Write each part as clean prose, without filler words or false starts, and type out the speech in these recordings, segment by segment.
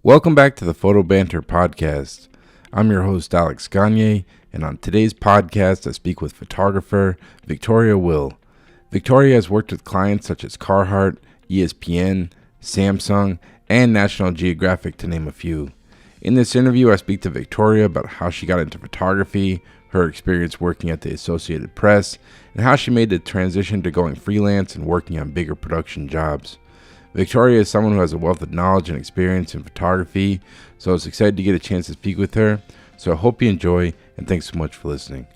Welcome back to the Photo Banter Podcast. I'm your host, Alex Gagne, and on today's podcast, I speak with photographer Victoria Will. Victoria has worked with clients such as Carhartt, ESPN, Samsung, and National Geographic, to name a few. In this interview, I speak to Victoria about how she got into photography, her experience working at the Associated Press, and how she made the transition to going freelance and working on bigger production jobs. Victoria is someone who has a wealth of knowledge and experience in photography, so I was excited to get a chance to speak with her. So I hope you enjoy, and thanks so much for listening.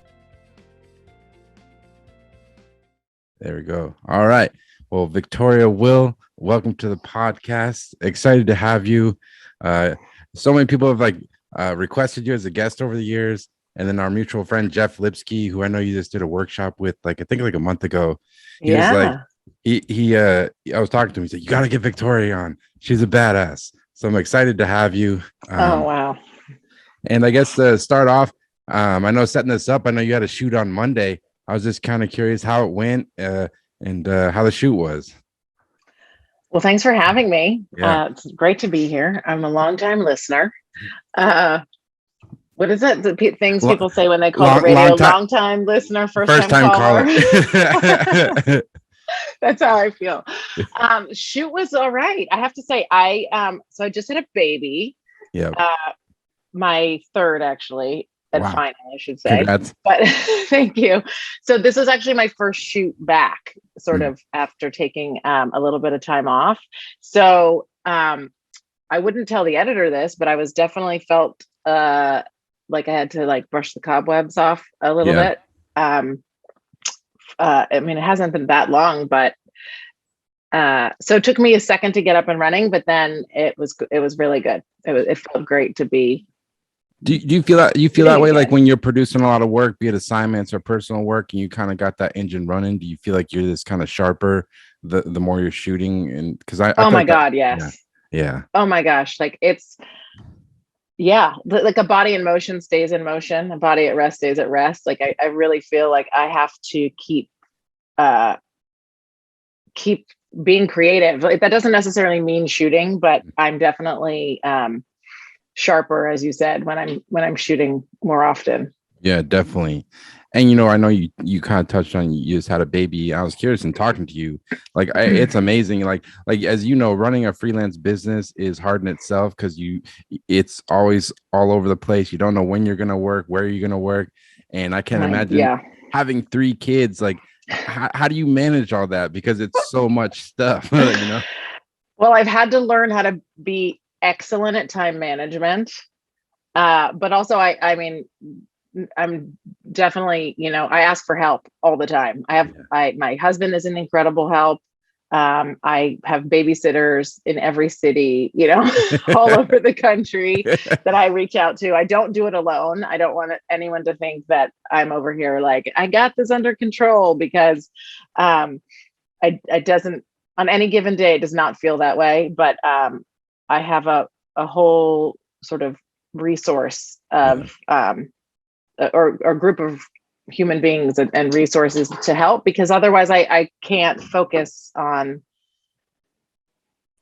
There we go. All right. Well, Victoria Will, welcome to the podcast. Excited to have you. So many people have requested you as a guest over the years. And then our mutual friend, Jeff Lipsky, who I know you just did a workshop with, I think a month ago. He was like, I was talking to him. He said, "You got to get Victoria on. She's a badass." So I'm excited to have you. Oh, wow. And I guess to start off, I know setting this up, I know you had a shoot on Monday. I was just kind of curious how it went and how the shoot was. Well, thanks for having me. Yeah. It's great to be here. I'm a longtime listener. What is it? The things people say when they call the radio, long time listener, first time caller. That's how I feel. Shoot was all right. I have to say, so I just had a baby. Yeah. My third, actually, and Wow. final, I should say. Congrats. But thank you. So this was actually my first shoot back, sort of after taking a little bit of time off. So I wouldn't tell the editor this, but I was definitely felt like I had to brush the cobwebs off a little bit. I mean, it hasn't been that long, but so it took me a second to get up and running, but then it was really good. It felt great to be. Do you feel that way? Like when you're producing a lot of work, be it assignments or personal work, and you kind of got that engine running, do you feel like you're this kind of sharper the more you're shooting? And because oh my God, yes. Yeah. Oh my gosh. Like a body in motion stays in motion. A body at rest stays at rest. Like I really feel like I have to keep being creative. Like, that doesn't necessarily mean shooting, but I'm definitely sharper, as you said, when I'm shooting more often. Yeah, definitely. And I know you kind of touched on you just had a baby. I was curious in talking to you. It's amazing. Like as you know, running a freelance business is hard in itself because it's always all over the place. You don't know when you're gonna work, where you're gonna work, and I can't imagine having 3 kids. Like, how do you manage all that? Because it's so much stuff. Well, I've had to learn how to be excellent at time management, but also I mean, I'm definitely, I ask for help all the time. My husband is an incredible help. I have babysitters in every city, all over the country that I reach out to. I don't do it alone. I don't want anyone to think that I'm over here like I got this under control, because it doesn't, on any given day, it does not feel that way. But I have a whole sort of resource of or group of human beings and resources to help, because otherwise I can't focus on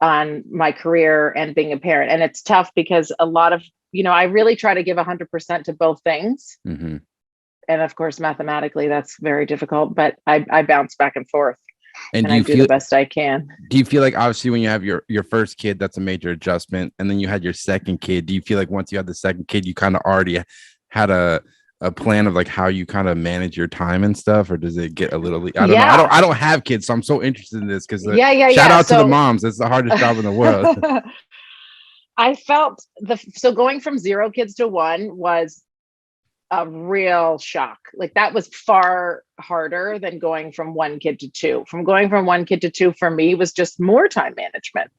my career and being a parent. And it's tough because a lot of, I really try to give 100% to both things. Mm-hmm. And of course, mathematically, that's very difficult, but I bounce back and forth. And I do the best I can. Do you feel like, obviously, when you have your first kid, that's a major adjustment, and then you had your second kid, do you feel like once you had the second kid, you kind of already had a plan of how you kind of manage your time and stuff, or does it get a little? I don't know. I don't have kids, so I'm so interested in this because shout out to the moms. It's the hardest job in the world. I felt going from 0 kids to 1 was a real shock. Like, that was far harder than going from 1 kid to 2. From going from 1 kid to 2 for me was just more time management,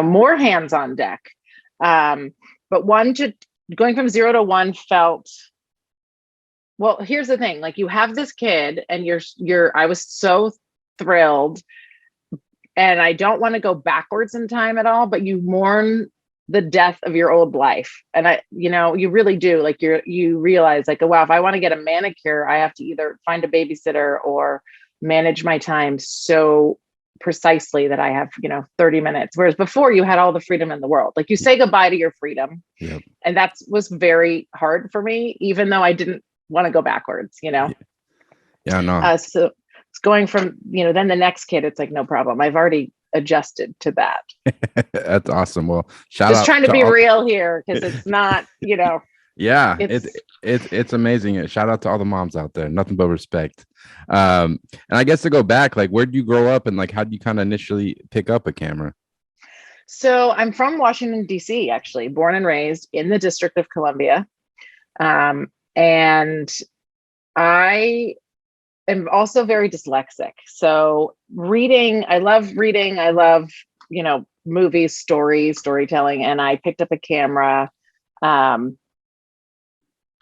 more hands on deck. But going from 0 to 1 felt, well, here's the thing, you have this kid and I was so thrilled, and I don't want to go backwards in time at all, but you mourn the death of your old life. And you really do. You realize wow, if I want to get a manicure, I have to either find a babysitter or manage my time so precisely that I have, 30 minutes. Whereas before you had all the freedom in the world. Like you say goodbye to your freedom. Yep. And that was very hard for me, even though I didn't want to go backwards, Yeah, no. So it's going from, then the next kid, it's like, no problem. I've already adjusted to that. That's awesome. Well, shout Just out trying to be all... real here, because it's not, Yeah, it's it's amazing. Shout out to all the moms out there. Nothing but respect. And I guess to go back, like, where did you grow up, and like, how did you kind of initially pick up a camera? So I'm from Washington, D.C., actually, born and raised in the District of Columbia. And I am also very dyslexic. So I love reading. I love, movies, storytelling. And I picked up a camera. I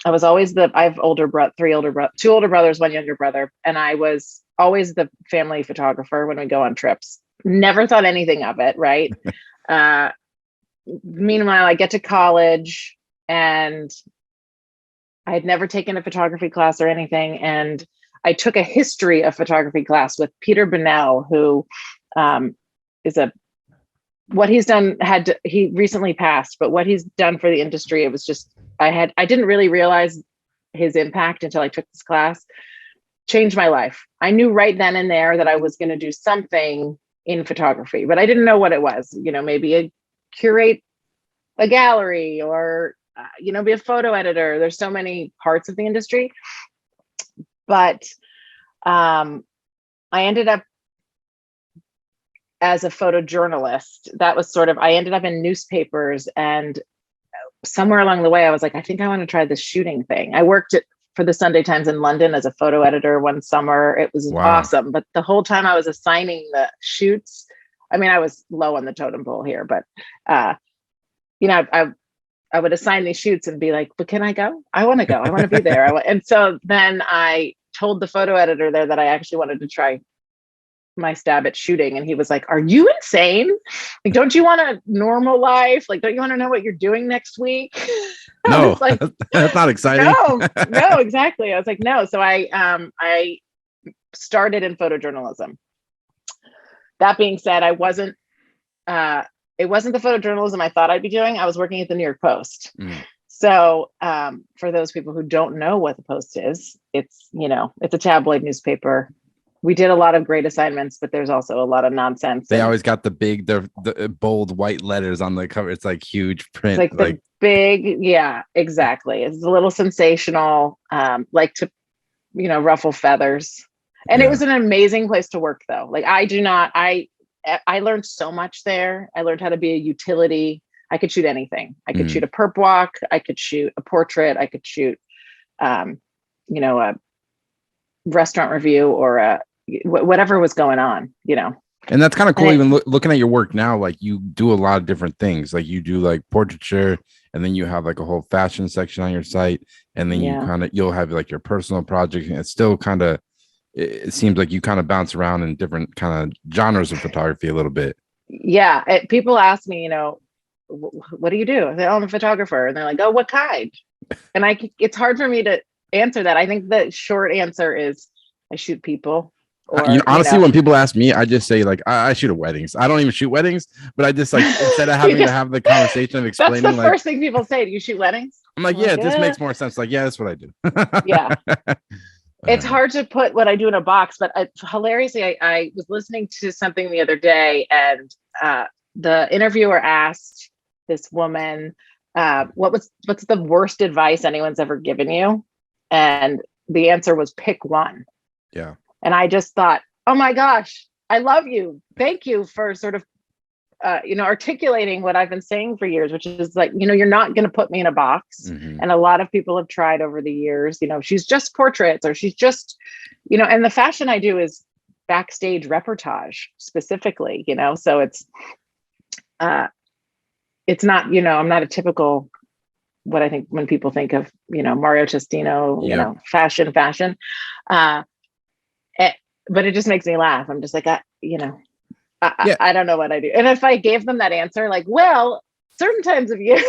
have two older brothers, one younger brother. And I was always the family photographer when we go on trips. Never thought anything of it. Right. Meanwhile, I get to college and I had never taken a photography class or anything. And I took a history of photography class with Peter Bunnell, who is what he's done he recently passed, but what he's done for the industry, it was just, I didn't really realize his impact until I took this class. Changed my life. I knew right then and there that I was going to do something in photography, but I didn't know what it was, maybe curate a gallery or, be a photo editor. There's so many parts of the industry, but I ended up as a photojournalist. That was I ended up in newspapers, and somewhere along the way, I was like, I think I want to try this shooting thing. I worked for the Sunday Times in London as a photo editor one summer. It was awesome. But the whole time I was assigning the shoots, I mean, I was low on the totem pole here, but, I would assign these shoots and be like, but can I go? I want to go. I want to be there. And so then I told the photo editor there that I actually wanted to try my stab at shooting. And he was like, are you insane? Like, don't you want a normal life? Like, don't you want to know what you're doing next week? No, like, that's not exciting. No, exactly. I was like, no. So I started in photojournalism. That being said, it wasn't the photojournalism I thought I'd be doing. I was working at the New York Post. So for those people who don't know what the Post is, it's a tabloid newspaper. We did a lot of great assignments, but there's also a lot of nonsense. They always got the bold white letters on the cover. It's like huge print. It's like the big, yeah, exactly. It's a little sensational, like to, ruffle feathers. And it was an amazing place to work, though. Like I learned so much there. I learned how to be a utility. I could shoot anything. I could shoot a perp walk. I could shoot a portrait. I could shoot, a restaurant review or whatever was going on, And that's kind of cool. Even looking at your work now, like you do a lot of different things. Like you do like portraiture, and then you have like a whole fashion section on your site, and then you'll have like your personal project, and it's still it seems like you kind of bounce around in different kind of genres of photography a little bit. Yeah. People ask me, what do you do? I say, oh, I'm a photographer. And they're like, oh, what kind? And it's hard for me to answer that. I think the short answer is I shoot people. Or, honestly, when people ask me, I just say like I shoot at weddings. I don't even shoot weddings, but I just like instead of having to have the conversation of explaining, that's the first thing people say. Do you shoot weddings? I'm like, yeah, this makes more sense. Like, yeah, that's what I do. Yeah, it's hard to put what I do in a box, but hilariously, I was listening to something the other day, and the interviewer asked this woman, what's the worst advice anyone's ever given you? And the answer was pick one. Yeah. And I just thought, oh my gosh, I love you. Thank you for sort of, articulating what I've been saying for years, which is like, you're not going to put me in a box. Mm-hmm. And a lot of people have tried over the years, she's just portraits, or she's just, and the fashion I do is backstage reportage specifically, so it's not, I'm not a typical, what I think when people think of, Mario Testino, fashion. But it just makes me laugh. I'm just like, I don't know what I do. And if I gave them that answer, like, well, certain times of year,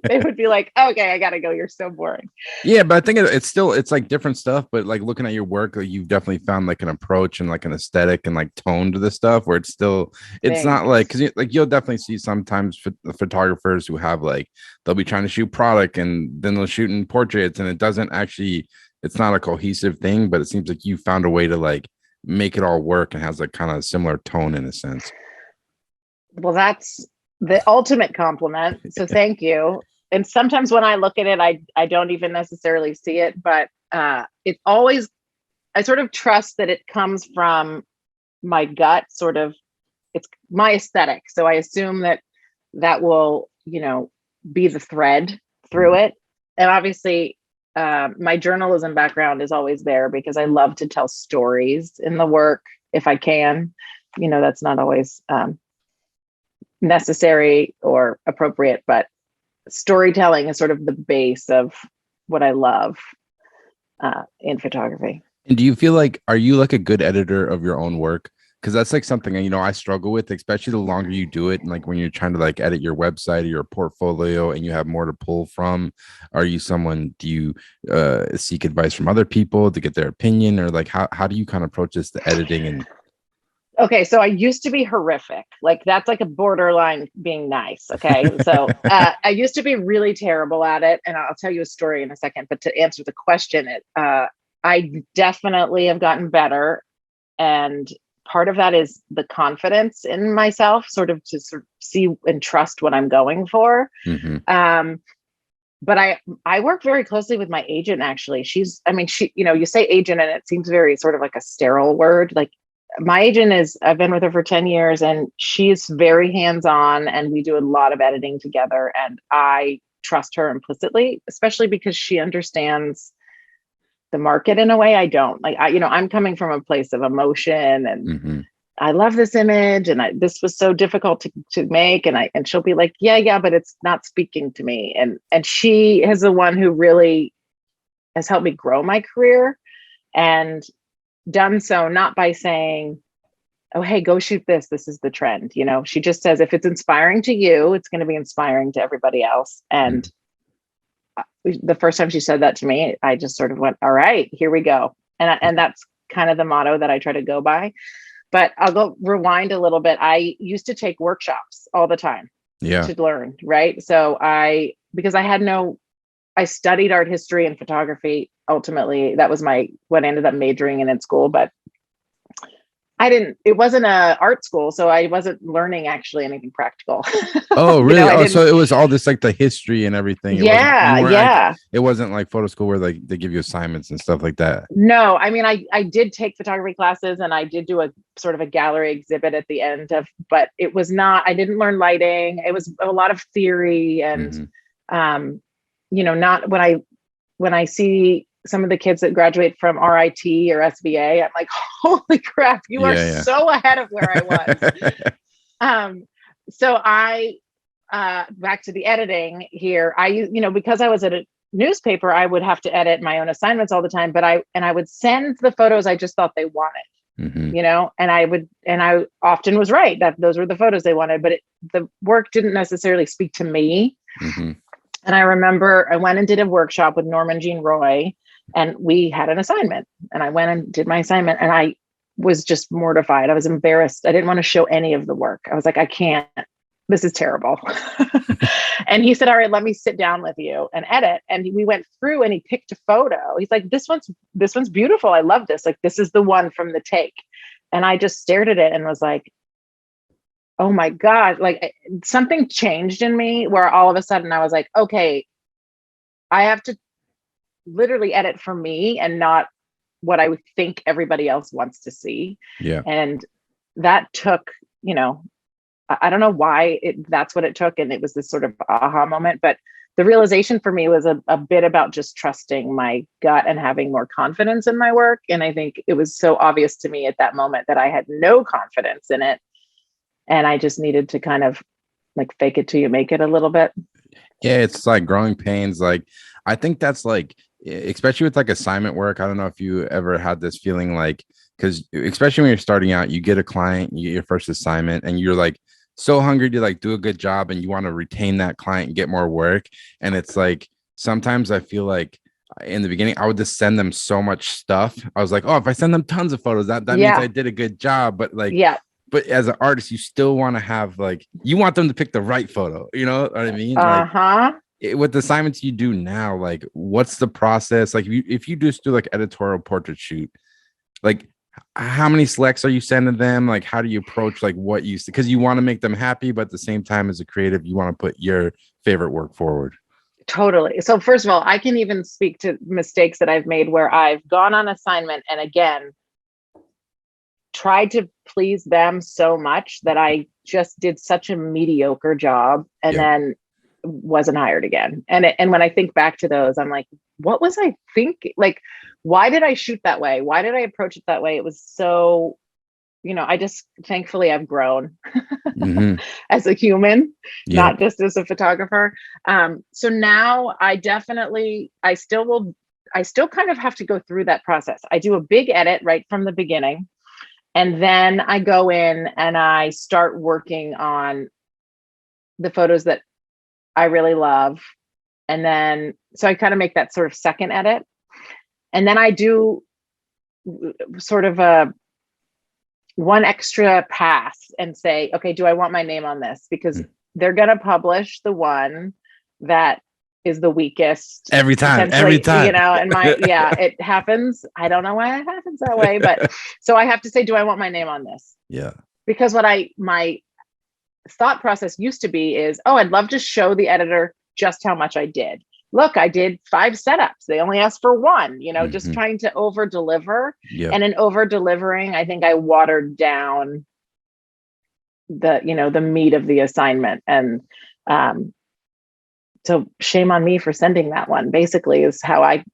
they would be like, okay, I gotta go. You're so boring. Yeah, but I think it's still it's like different stuff. But like looking at your work, like, you've definitely found like an approach and like an aesthetic and like tone to the stuff where it's not like Thanks. because like you'll definitely see sometimes photographers who have like they'll be trying to shoot product and then they'll shoot in portraits and it doesn't actually it's not a cohesive thing. But it seems like you found a way to like make it all work and has like kind of a similar tone in a sense. Well, that's the ultimate compliment. So thank you. And sometimes when I look at it, I don't even necessarily see it, but it's always, I sort of trust that it comes from my gut, sort of, it's my aesthetic. So I assume that that will, be the thread through it. And obviously, my journalism background is always there because I love to tell stories in the work if I can. That's not always necessary or appropriate, but storytelling is sort of the base of what I love in photography. And do you feel like are you like a good editor of your own work? Because that's like something I struggle with, especially the longer you do it, and like when you're trying to like edit your website or your portfolio, and you have more to pull from. Are you someone? Do you seek advice from other people to get their opinion, or like how do you kind of approach this, the editing and? Okay, so I used to be horrific. Like that's like a borderline being nice. Okay, so I used to be really terrible at it, and I'll tell you a story in a second. But to answer the question, I definitely have gotten better, and part of that is the confidence in myself, sort of to sort of see and trust what I'm going for. Mm-hmm. But I work very closely with my agent. Actually, she, you say agent, and it seems very sort of like a sterile word. Like my agent I've been with her for 10 years, and she's very hands-on, and we do a lot of editing together. And I trust her implicitly, especially because she understands the market in a way I don't. Like I'm coming from a place of emotion, and Mm-hmm. I love this image, and this was so difficult to make, and she'll be like, yeah, but it's not speaking to me. And she is the one who really has helped me grow my career, and done so not by saying, oh, hey, go shoot this. This is the trend. She just says, if it's inspiring to you, it's going to be inspiring to everybody else. And the first time she said that to me, I just sort of went, all right, here we go. And that's kind of the motto that I try to go by. But I'll go rewind a little bit. I used to take workshops all the time to learn. Right. So because I studied art history and photography. Ultimately, that was what I ended up majoring in school. But it wasn't a art school, so I wasn't learning actually anything practical. Oh, really? So it was all this like the history and everything. It wasn't like photo school where like they give you assignments and stuff like that. No, I did take photography classes, and I did do a sort of a gallery exhibit at the end but it was not, I didn't learn lighting. It was a lot of theory and, not when I see some of the kids that graduate from RIT or SVA, I'm like, holy crap, you are so ahead of where I was. So back to the editing here, because I was at a newspaper, I would have to edit my own assignments all the time, but I would send the photos I just thought they wanted, and I often was right that those were the photos they wanted, but the work didn't necessarily speak to me. And I remember I went and did a workshop with Norman Jean Roy, and we had an assignment, and I went and did my assignment, and I was just mortified. I was embarrassed. I didn't want to show any of the work. I was like, I can't, this is terrible. And he said, all right, let me sit down with you and edit. And we went through and he picked a photo. He's like, this one's beautiful. I love this. Like, this is the one from the take. And I just stared at it and was like, oh my God, like something changed in me where all of a sudden I was like, okay, I have to literally edit for me and not what I would think everybody else wants to see. Yeah. And that took, I don't know why that's what it took. And it was this sort of aha moment, but the realization for me was a bit about just trusting my gut and having more confidence in my work. And I think it was so obvious to me at that moment that I had no confidence in it. And I just needed to kind of like fake it till you make it a little bit. Yeah, it's like growing pains. Like, I think that's like, especially with like assignment work. I don't know if you ever had this feeling like, because especially when you're starting out, you get a client, you get your first assignment, and you're like so hungry to like do a good job, and you want to retain that client and get more work. And it's like sometimes I feel like in the beginning I would just send them so much stuff. I was like, oh, if I send them tons of photos, that means I Yeah. did a good job. But like, Yeah. but as an artist, you still want to have like, you want them to pick the right photo. You know what I mean? Like Uh-huh. with the assignments you do now, like what's the process? Like if you just do like editorial portrait shoot, like how many selects are you sending them? Like how do you approach like what you, because you want to make them happy, but at the same time as a creative you want to put your favorite work forward. Totally. So first of all, I can even speak to mistakes that I've made where I've gone on assignment and again tried to please them so much that I just did such a mediocre job and Yeah. then wasn't hired again. And when I think back to those, I'm like, what was I thinking? Like, why did I shoot that way? Why did I approach it that way? It was so, I just thankfully I've grown Mm-hmm. as a human, Yeah. not just as a photographer. So now I still kind of have to go through that process. I do a big edit right from the beginning. And then I go in and I start working on the photos that I really love. And then, so I kind of make that sort of second edit. And then I do sort of a one extra pass and say, okay, do I want my name on this? Because they're going to publish the one that is the weakest Every time. and it happens. I don't know why it happens that way, but so I have to say, do I want my name on this? Yeah. Because my thought process used to be is, oh, I'd love to show the editor just how much I did. Look, I did 5 setups. They only asked for 1, just trying to over deliver. Yeah. And in over delivering, I think I watered down the meat of the assignment. And so shame on me for sending that one, basically, is yeah,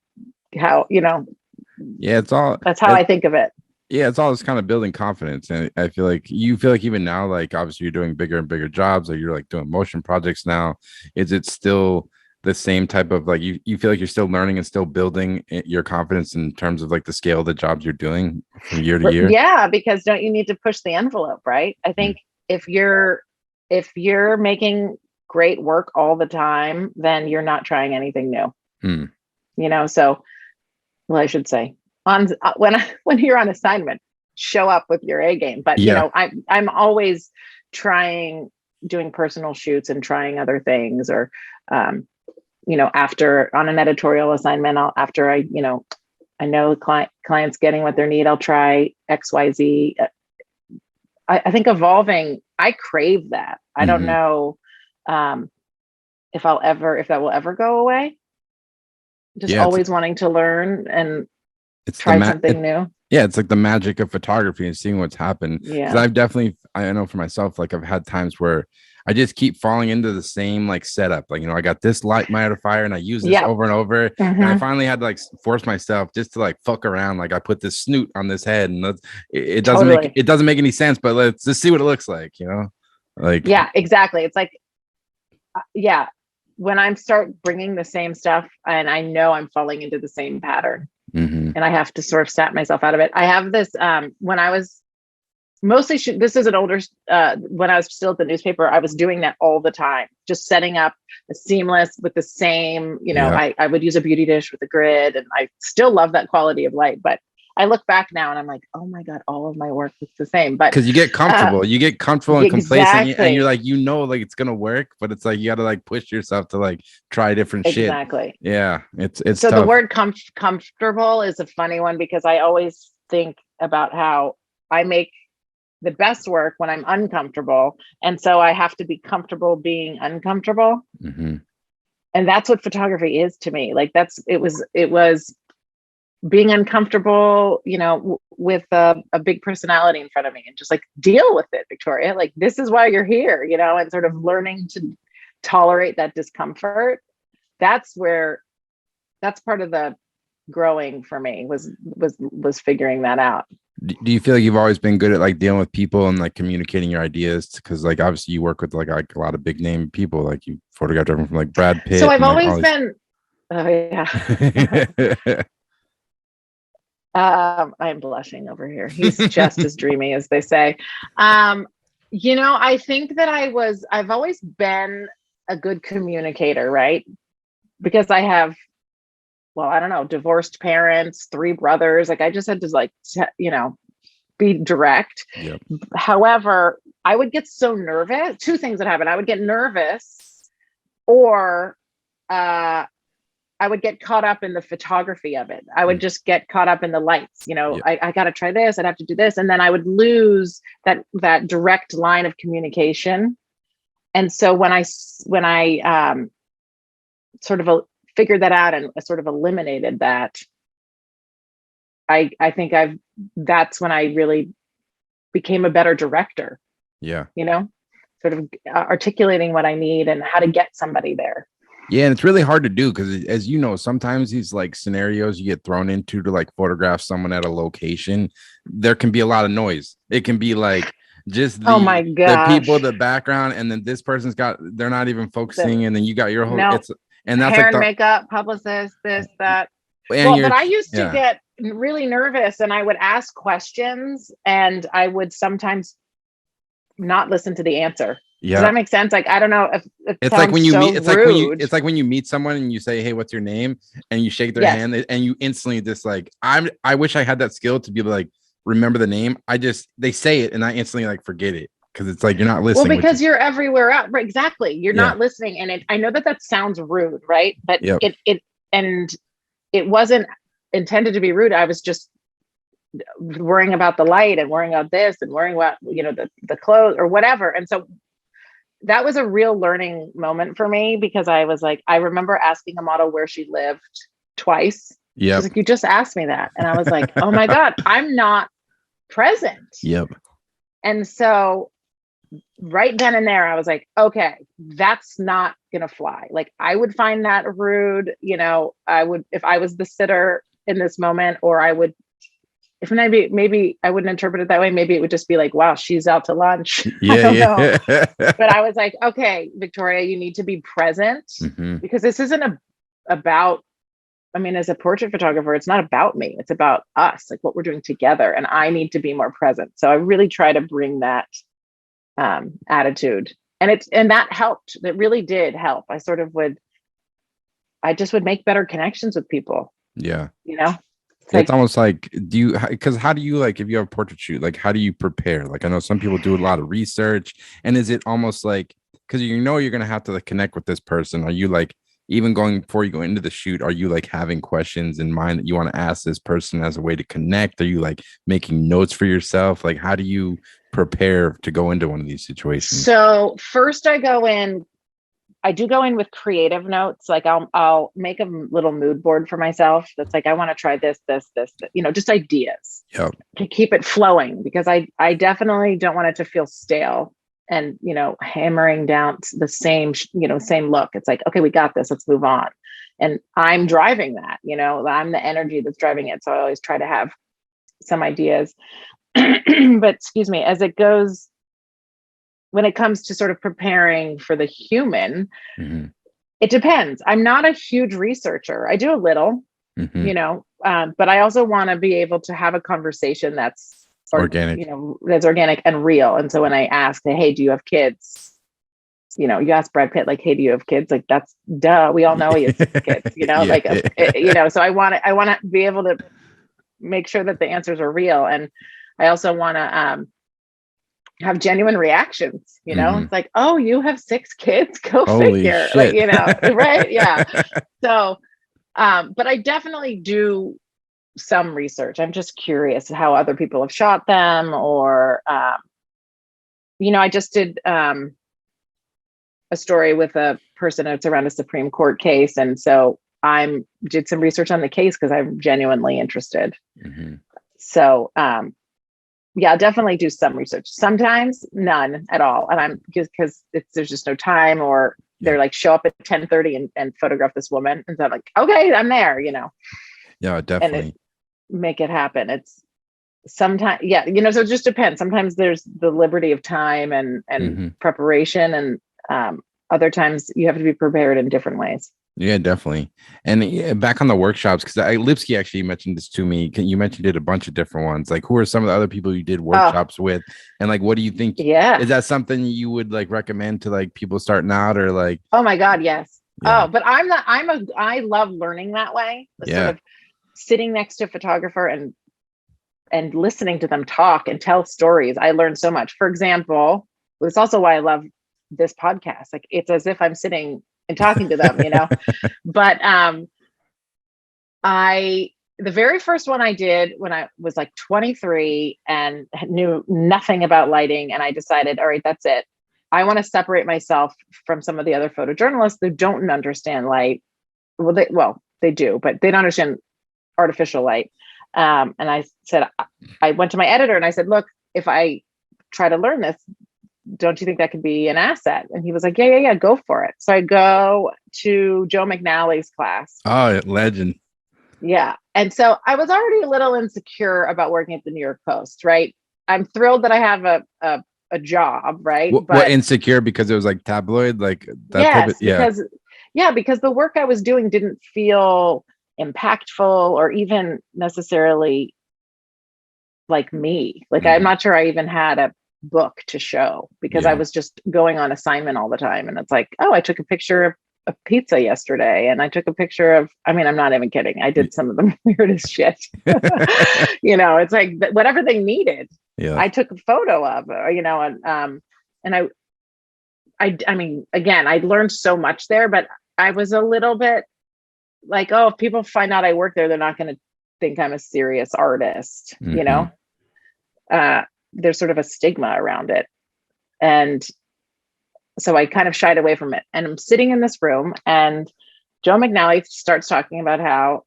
it's all, that's how I think of it. yeah, it's all just kind of building confidence. And I feel like even now, like obviously you're doing bigger and bigger jobs, or you're like doing motion projects now. Is it still the same type of like you feel like you're still learning and still building your confidence in terms of like the scale of the jobs you're doing from year to year? Yeah, because don't you need to push the envelope, right? I think if you're making great work all the time, then you're not trying anything new. So, well, I should say when you're on assignment, show up with your A game. But I'm always doing personal shoots and trying other things, or after on an editorial assignment, after I know the client's getting what they need, I'll try XYZ. I think evolving, I crave that. I don't know if that will ever go away. Just always wanting to learn and try something new. Yeah, it's like the magic of photography and seeing what's happened. Yeah. I know for myself, like I've had times where I just keep falling into the same like setup. Like, I got this light modifier and I use this over and over. And I finally had to like force myself just to like fuck around. Like I put this snoot on this head and it doesn't make any sense, but let's just see what it looks like, like. Yeah, exactly. It's like, when I start bringing the same stuff and I know I'm falling into the same pattern, and I have to sort of snap myself out of it. I have this, when I was mostly, this is an older, when I was still at the newspaper, I was doing that all the time, just setting up a seamless with the same, I would use a beauty dish with a grid, and I still love that quality of light, but I look back now and I'm like, oh my God, all of my work is the same. But because you get comfortable, and complacent, and you're like, like it's gonna work, but it's like you got to like push yourself to like try different shit. Exactly. Yeah, it's so tough. The word comfortable is a funny one, because I always think about how I make the best work when I'm uncomfortable, and so I have to be comfortable being uncomfortable. And that's what photography is to me. Like it was being uncomfortable, with a big personality in front of me, and just like deal with it, Victoria. Like, this is why you're here, and sort of learning to tolerate that discomfort. That's part of the growing for me, was figuring that out. Do you feel like you've always been good at like dealing with people and like communicating your ideas? Because like obviously you work with like a lot of big name people, like you photographed everyone from like Brad Pitt. So I've always been. Oh yeah. I'm blushing over here. He's just as dreamy as they say. I think that I've always been a good communicator, right? Because I have, well, I don't know, divorced parents, three brothers. Like I just had to be direct. Yep. However, I would get so nervous. Two things that happen. I would get nervous, or I would get caught up in the photography of it. I would just get caught up in the lights. Yep. I got to try this. I'd have to do this. And then I would lose that direct line of communication. And so when I sort of figured that out and sort of eliminated that, I think that's when I really became a better director. Yeah. Sort of articulating what I need and how to get somebody there. Yeah, and it's really hard to do because, as you know, sometimes these like scenarios you get thrown into to like photograph someone at a location, there can be a lot of noise. It can be like just Oh my the gosh. people, the background, and then this person's they're not even focusing, and then you got your whole and that's hair and makeup, publicist, this, that. But I used to get really nervous, and I would ask questions, and I would sometimes not listen to the answer. Yeah. Does that make sense? Like, I don't know if it's like when you meet, it's like when you meet someone and you say, "Hey, what's your name?" and you shake their hand, and you instantly just like, I wish I had that skill to be like, remember the name. They say it, and I instantly like forget it because it's like you're not listening. Well, because you're everywhere out. Right, exactly. You're not listening, and I know that sounds rude, right? But it wasn't intended to be rude. I was just worrying about the light and worrying about this and worrying about the clothes or whatever, and so. That was a real learning moment for me because I was like, I remember asking a model where she lived twice. Yeah. She's like, you just asked me that. And I was like, oh my God, I'm not present. Yep. And so right then and there, I was like, okay, that's not going to fly. Like I would find that rude. I would, if I was the sitter in this moment, or I would, if maybe I wouldn't interpret it that way. Maybe it would just be like, wow, she's out to lunch. Yeah, I don't know. But I was like, okay, Victoria, you need to be present because this isn't about, as a portrait photographer, it's not about me. It's about us, like what we're doing together. And I need to be more present. So I really try to bring that attitude. And that helped. That really did help. I just would make better connections with people. Yeah. It's almost like, because how do you, like, if you have a portrait shoot, like, how do you prepare? Like, I know some people do a lot of research, and is it almost like, because you're going to have to like connect with this person. Are you like, even before you go into the shoot, are you like having questions in mind that you want to ask this person as a way to connect? Are you like making notes for yourself? Like, how do you prepare to go into one of these situations? So first I do go in with creative notes. Like I'll make a little mood board for myself. That's like, I want to try this, just ideas. Yep. To keep it flowing, because I definitely don't want it to feel stale and, hammering down the same look. It's like, okay, we got this, let's move on. And I'm driving that, I'm the energy that's driving it. So I always try to have some ideas, but excuse me, as it goes, when it comes to sort of preparing for the human, it depends. I'm not a huge researcher. I do a little, but I also want to be able to have a conversation that's organic, that's organic and real. And so when I ask, hey, do you have kids? You ask Brad Pitt, like, hey, do you have kids? Like, that's duh. We all know he has kids, so I want to be able to make sure that the answers are real. And I also want to, have genuine reactions, it's like, oh, you have 6 kids, go figure. Shit. Like, right. Yeah. So, but I definitely do some research. I'm just curious how other people have shot them, or, I just did, a story with a person that's around a Supreme Court case. And so did some research on the case because I'm genuinely interested. So, yeah, I'll definitely do some research. Sometimes none at all. And I'm because there's just no time, or they're like, show up at 10:30 and photograph this woman. And so I'm like, okay, I'm there, Yeah, definitely. And make it happen. It's sometimes, so it just depends. Sometimes there's the liberty of time and preparation. And other times you have to be prepared in different ways. Yeah, definitely. And yeah, back on the workshops, because Lipsky actually mentioned this to me. You mentioned it a bunch of different ones. Like, who are some of the other people you did Oh, workshops with? And like, what do you think? yeah. Is that something you would like recommend to like people starting out, or like, Oh my God, yes. yeah, Oh, but I love learning that way. The sort yeah, of sitting next to a photographer and listening to them talk and tell stories. I learned so much. For example, it's also why I love this podcast. Like it's as if I'm sitting and talking to them, But I the very first one I did when I was like 23 and knew nothing about lighting, and I decided, all right, that's it. I want to separate myself from some of the other photojournalists that don't understand light. They do, but they don't understand artificial light. And I said, I went to my editor and I said, look, if I try to learn this, don't you think that could be an asset? And he was like, yeah, go for it. So I go to Joe McNally's class. oh, legend. Yeah. And so I was already a little insecure about working at the New York Post, right? I'm thrilled that I have a job, right? What insecure because it was like tabloid, like that type of, yes, because the work I was doing didn't feel impactful or even necessarily like me. Like I'm not sure I even had a book to show because I was just going on assignment all the time. And it's like, oh, I took a picture of a pizza yesterday and I took a picture of, I mean, I'm not even kidding. I did some of the weirdest shit. It's like whatever they needed. Yeah. I took a photo of, and I mean, again, I learned so much there, but I was a little bit like, oh, if people find out I work there, they're not going to think I'm a serious artist, there's sort of a stigma around it. And so I kind of shied away from it. And I'm sitting in this room and Joe McNally starts talking about how,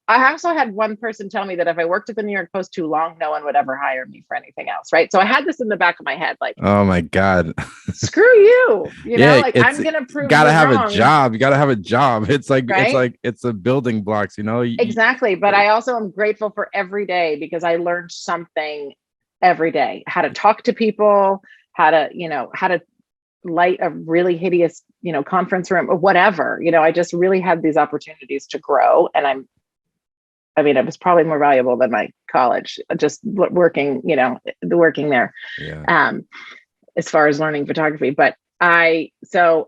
I also had one person tell me that if I worked at the New York Post too long, no one would ever hire me for anything else. Right. So I had this in the back of my head, like, oh my God. Screw you. Like I'm going to prove gotta have wrong. a job. You gotta have a job. It's like, right? it's the building blocks, Exactly. But I also am grateful for every day because I learned something every day, how to talk to people, how to light a really hideous, conference room or whatever, I just really had these opportunities to grow. And it was probably more valuable than my college, just working, working there, as far as learning photography. But I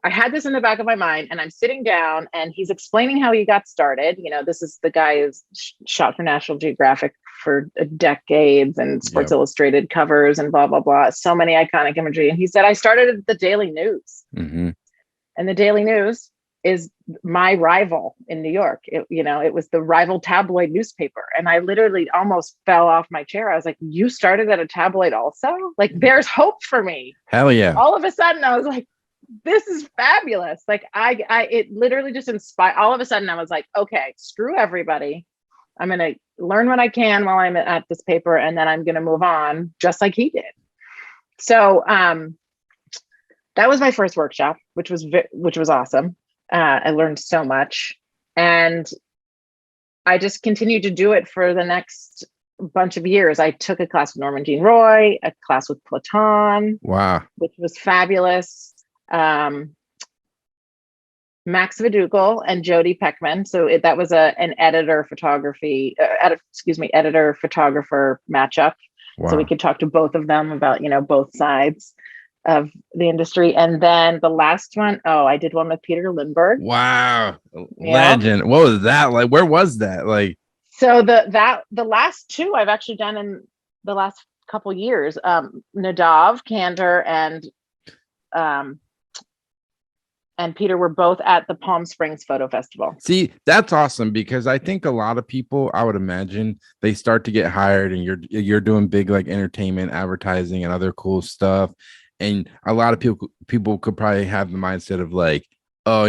had this in the back of my mind and I'm sitting down and he's explaining how he got started. This is the guy who's shot for National Geographic for decades and Sports Illustrated covers and blah, blah, blah. So many iconic imagery. And he said, I started at the Daily News. Mm-hmm. And the Daily News is my rival in New York. It was the rival tabloid newspaper. And I literally almost fell off my chair. I was like, you started at a tabloid also? Like, there's hope for me. Hell yeah. All of a sudden I was like, this is fabulous. Like it literally just inspired. All of a sudden I was like, okay, screw everybody. I'm going to learn what I can while I'm at this paper. And then I'm going to move on just like he did. So, that was my first workshop, which was awesome. I learned so much and I just continued to do it for the next bunch of years. I took a class with Norman Jean Roy, a class with Platon, wow, which was fabulous. Max Vidugal and Jody Peckman. So that was an editor photographer matchup. Wow. So we could talk to both of them about, both sides of the industry. And then the last one, I did one with Peter Lindbergh. Wow. Legend. What was that like? Where was that? Like, so the last two I've actually done in the last couple years. Nadav Kander and Peter were both at the Palm Springs Photo Festival. See, that's awesome because I think a lot of people, I would imagine, they start to get hired and you're doing big like entertainment, advertising, and other cool stuff. And a lot of people could probably have the mindset of like, oh,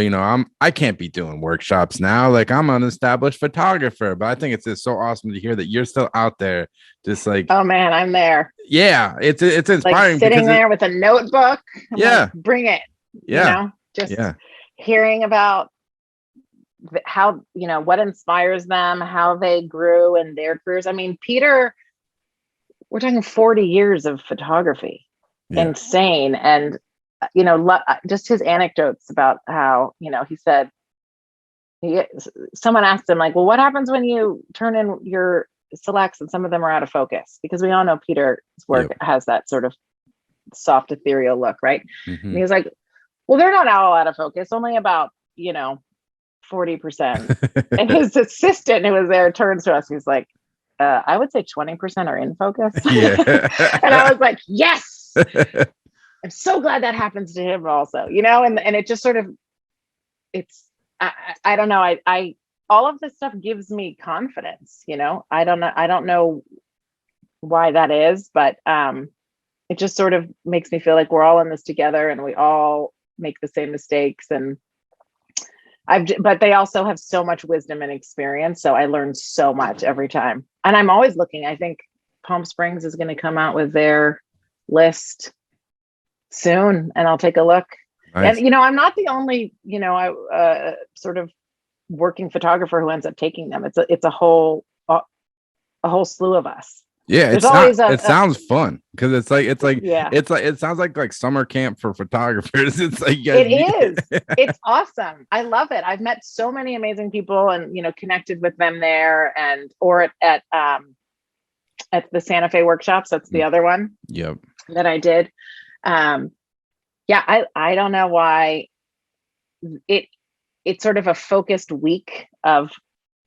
I can't be doing workshops now. Like I'm an established photographer. But I think it's just so awesome to hear that you're still out there, just like, oh man, I'm there. Yeah, it's inspiring. Like sitting there with a notebook. Like, bring it. Yeah. Hearing about how, what inspires them, how they grew in their careers. I mean, Peter, we're talking 40 years of photography. Insane. And just his anecdotes about how, he said, someone asked him, like, well, what happens when you turn in your selects and some of them are out of focus? Because we all know Peter's work has that sort of soft, ethereal look, right? Mm-hmm. And he was like, well, they're not all out of focus, only about, 40%. And his assistant who was there turns to us, he's like, I would say 20% are in focus. Yeah. And I was like, yes. I'm so glad that happens to him also, and it just sort of, I don't know. I all of this stuff gives me confidence, I don't know why that is, but it just sort of makes me feel like we're all in this together and we all make the same mistakes. And but they also have so much wisdom and experience. So I learn so much every time. And I'm always looking. I think Palm Springs is going to come out with their list soon and I'll take a look. Nice. And, I'm not the only, sort of working photographer who ends up taking them. It's a whole slew of us. Yeah, it sounds fun because it sounds like summer camp for photographers. It's like it's awesome. I love it. I've met so many amazing people and connected with them there or at the Santa Fe workshops. That's the other one. Yep. That I did. I don't know why it's sort of a focused week of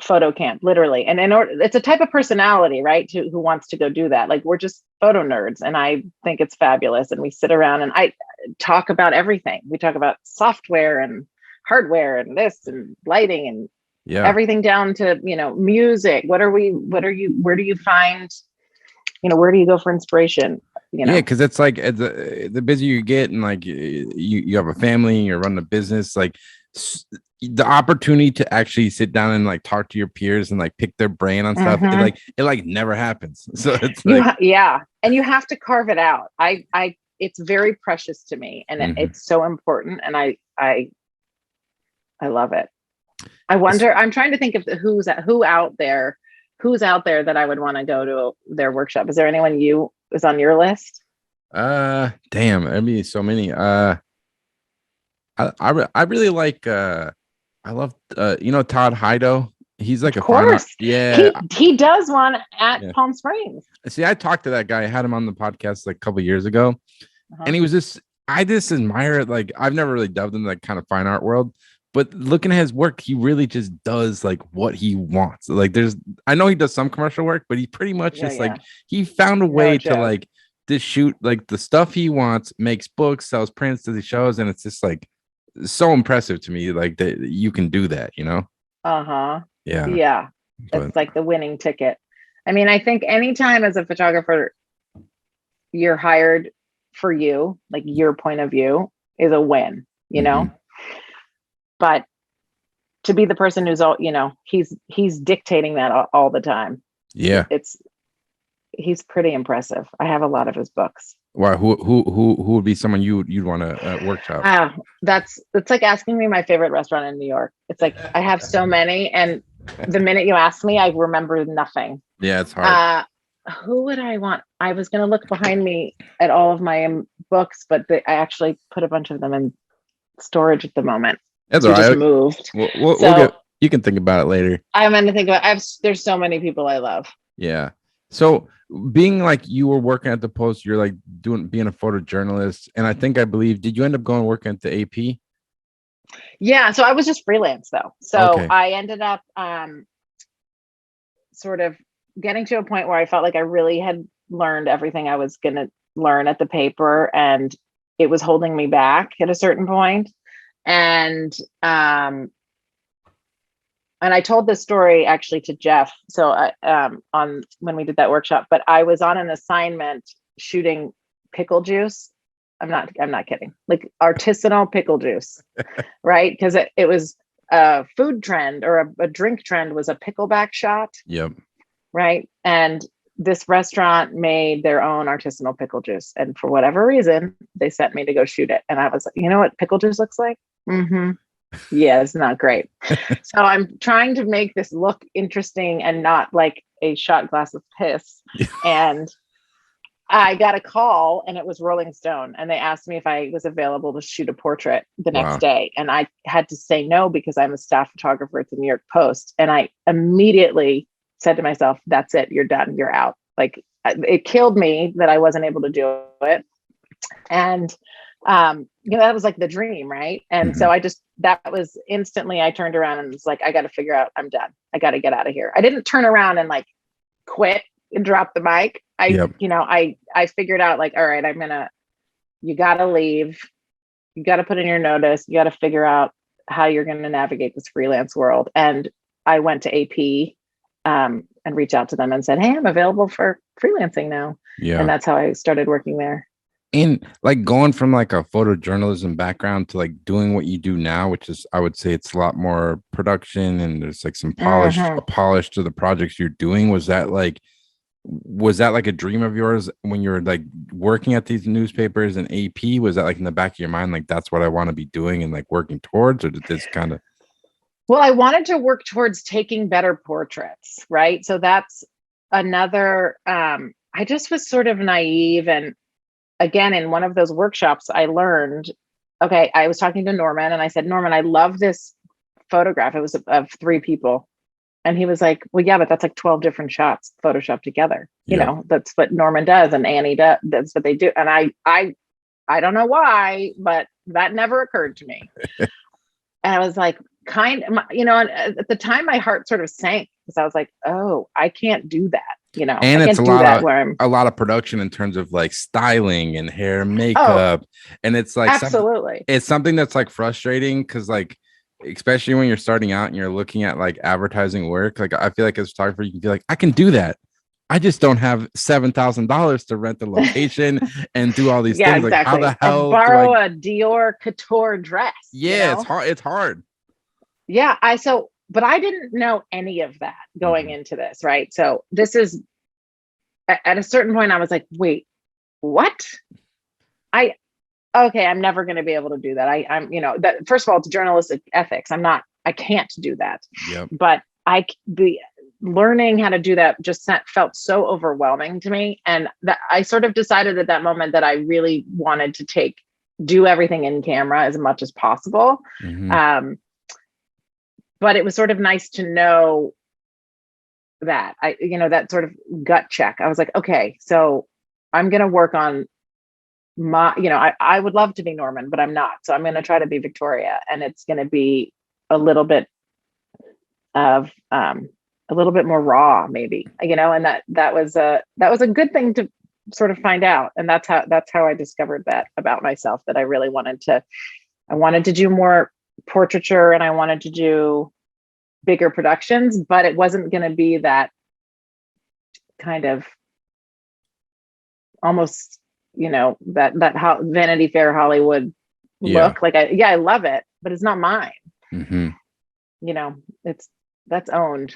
photo camp, literally. And it's a type of personality, right? Who wants to go do that. Like, we're just photo nerds and I think it's fabulous. And we sit around and I talk about everything. We talk about software and hardware and this and lighting and everything down to, music. Where do you find, where do you go for inspiration? Yeah, because it's like the busier you get and like you have a family and you're running a business, like the opportunity to actually sit down and like talk to your peers and like pick their brain on stuff, it never happens. So it's and you have to carve it out. I it's very precious to me and it's so important and I love it. I wonder, I'm trying to think of who's out there that I would want to go to their workshop. Is there anyone is on your list? Damn, I mean, so many. I really like. I love. Todd Hido. He's like of course. Yeah. He does one at Palm Springs. See, I talked to that guy. I had him on the podcast like a couple of years ago, and he was just. I just admire it. Like, I've never really delved into that kind of fine art world. But looking at his work, he really just does like what he wants. Like, I know he does some commercial work, but he pretty much like he found a way to like just shoot like the stuff he wants, makes books, sells prints to the shows, and it's just like so impressive to me, like that you can do that, Yeah. It's like the winning ticket. I mean, I think anytime as a photographer you're hired for you, like your point of view is a win, but to be the person who's all, he's dictating that all the time. Yeah. He's pretty impressive. I have a lot of his books. Wow. Who would be someone you'd want to workshop? It's like asking me my favorite restaurant in New York. It's like, I have so many. And the minute you ask me, I remember nothing. Yeah, it's hard. Who would I want? I was going to look behind me at all of my books, but I actually put a bunch of them in storage at the moment. That's all right. Just moved. You can think about it later. I'm going to think about. There's so many people I love. Yeah. So being like you were working at the Post, you're like being a photojournalist, and I believe, did you end up going working at the AP? Yeah. So I was just freelance though. So I ended up sort of getting to a point where I felt like I really had learned everything I was going to learn at the paper, and it was holding me back at a certain point. And I told this story actually to Jeff. So on when we did that workshop, but I was on an assignment shooting pickle juice. I'm not kidding. Like artisanal pickle juice, right? Because it was a food trend or a drink trend was a pickleback shot. Yep. Right. And this restaurant made their own artisanal pickle juice. And for whatever reason, they sent me to go shoot it. And I was like, you know what pickle juice looks like? Mm-hmm. Yeah, it's not great. So I'm trying to make this look interesting and not like a shot glass of piss. And I got a call and it was Rolling Stone, and they asked me if I was available to shoot a portrait the next Wow. day. And I had to say no because I'm a staff photographer at the New York Post. And I immediately said to myself, that's it, you're done, you're out. Like, it killed me that I wasn't able to do it. And that was like the dream, right? And so that was instantly, I turned around and was like, I got to figure out, I'm done. I got to get out of here. I didn't turn around and like quit and drop the mic. I figured out like, all right, you got to leave. You got to put in your notice. You got to figure out how you're going to navigate this freelance world. And I went to AP and reached out to them and said, hey, I'm available for freelancing now. Yeah. And that's how I started working there. And like going from like a photojournalism background to like doing what you do now, which is, I would say it's a lot more production and there's like some polish to the projects you're doing. Was that like a dream of yours when you were like working at these newspapers and AP? Was that like in the back of your mind, like that's what I want to be doing and like working towards, or did this kind of? Well, I wanted to work towards taking better portraits, right? So that's another, I just was sort of naive. And again, in one of those workshops, I learned, okay, I was talking to Norman and I said, Norman, I love this photograph. It was of 3 people. And he was like, well, yeah, but that's like 12 different shots photoshopped together. You know, that's what Norman does and Annie does. That's what they do. And I don't know why, but that never occurred to me. And I was like, at the time my heart sort of sank because I was like, oh, I can't do that. And it's a lot of production in terms of like styling and hair and makeup. And it's like, absolutely, it's something that's like frustrating because like, especially when you're starting out and you're looking at like advertising work, like I feel like as a photographer, you can feel like I can do that. I just don't have $7,000 to rent the location and do all these things. Exactly. Like how the hell borrow a Dior couture dress? Yeah, it's hard. It's hard. Yeah, but I didn't know any of that going into this, right? So this is at a certain point, I was like, wait, what? Okay, I'm never going to be able to do that. I'm, that first of all, it's journalistic ethics. I can't do that. Yep. But learning how to do that just felt so overwhelming to me. And that I sort of decided at that moment that I really wanted to do everything in camera as much as possible. But it was sort of nice to know that that sort of gut check. I was like, okay, so I'm going to work on I would love to be Norman, but I'm not. So I'm going to try to be Victoria, and it's going to be a little bit of a little bit more raw, maybe, and that was a good thing to sort of find out. And that's how I discovered that about myself, that I really wanted to do more portraiture and I wanted to do bigger productions, but it wasn't going to be that kind of almost, that how Vanity Fair Hollywood look. Like I love it, but it's not mine. That's owned.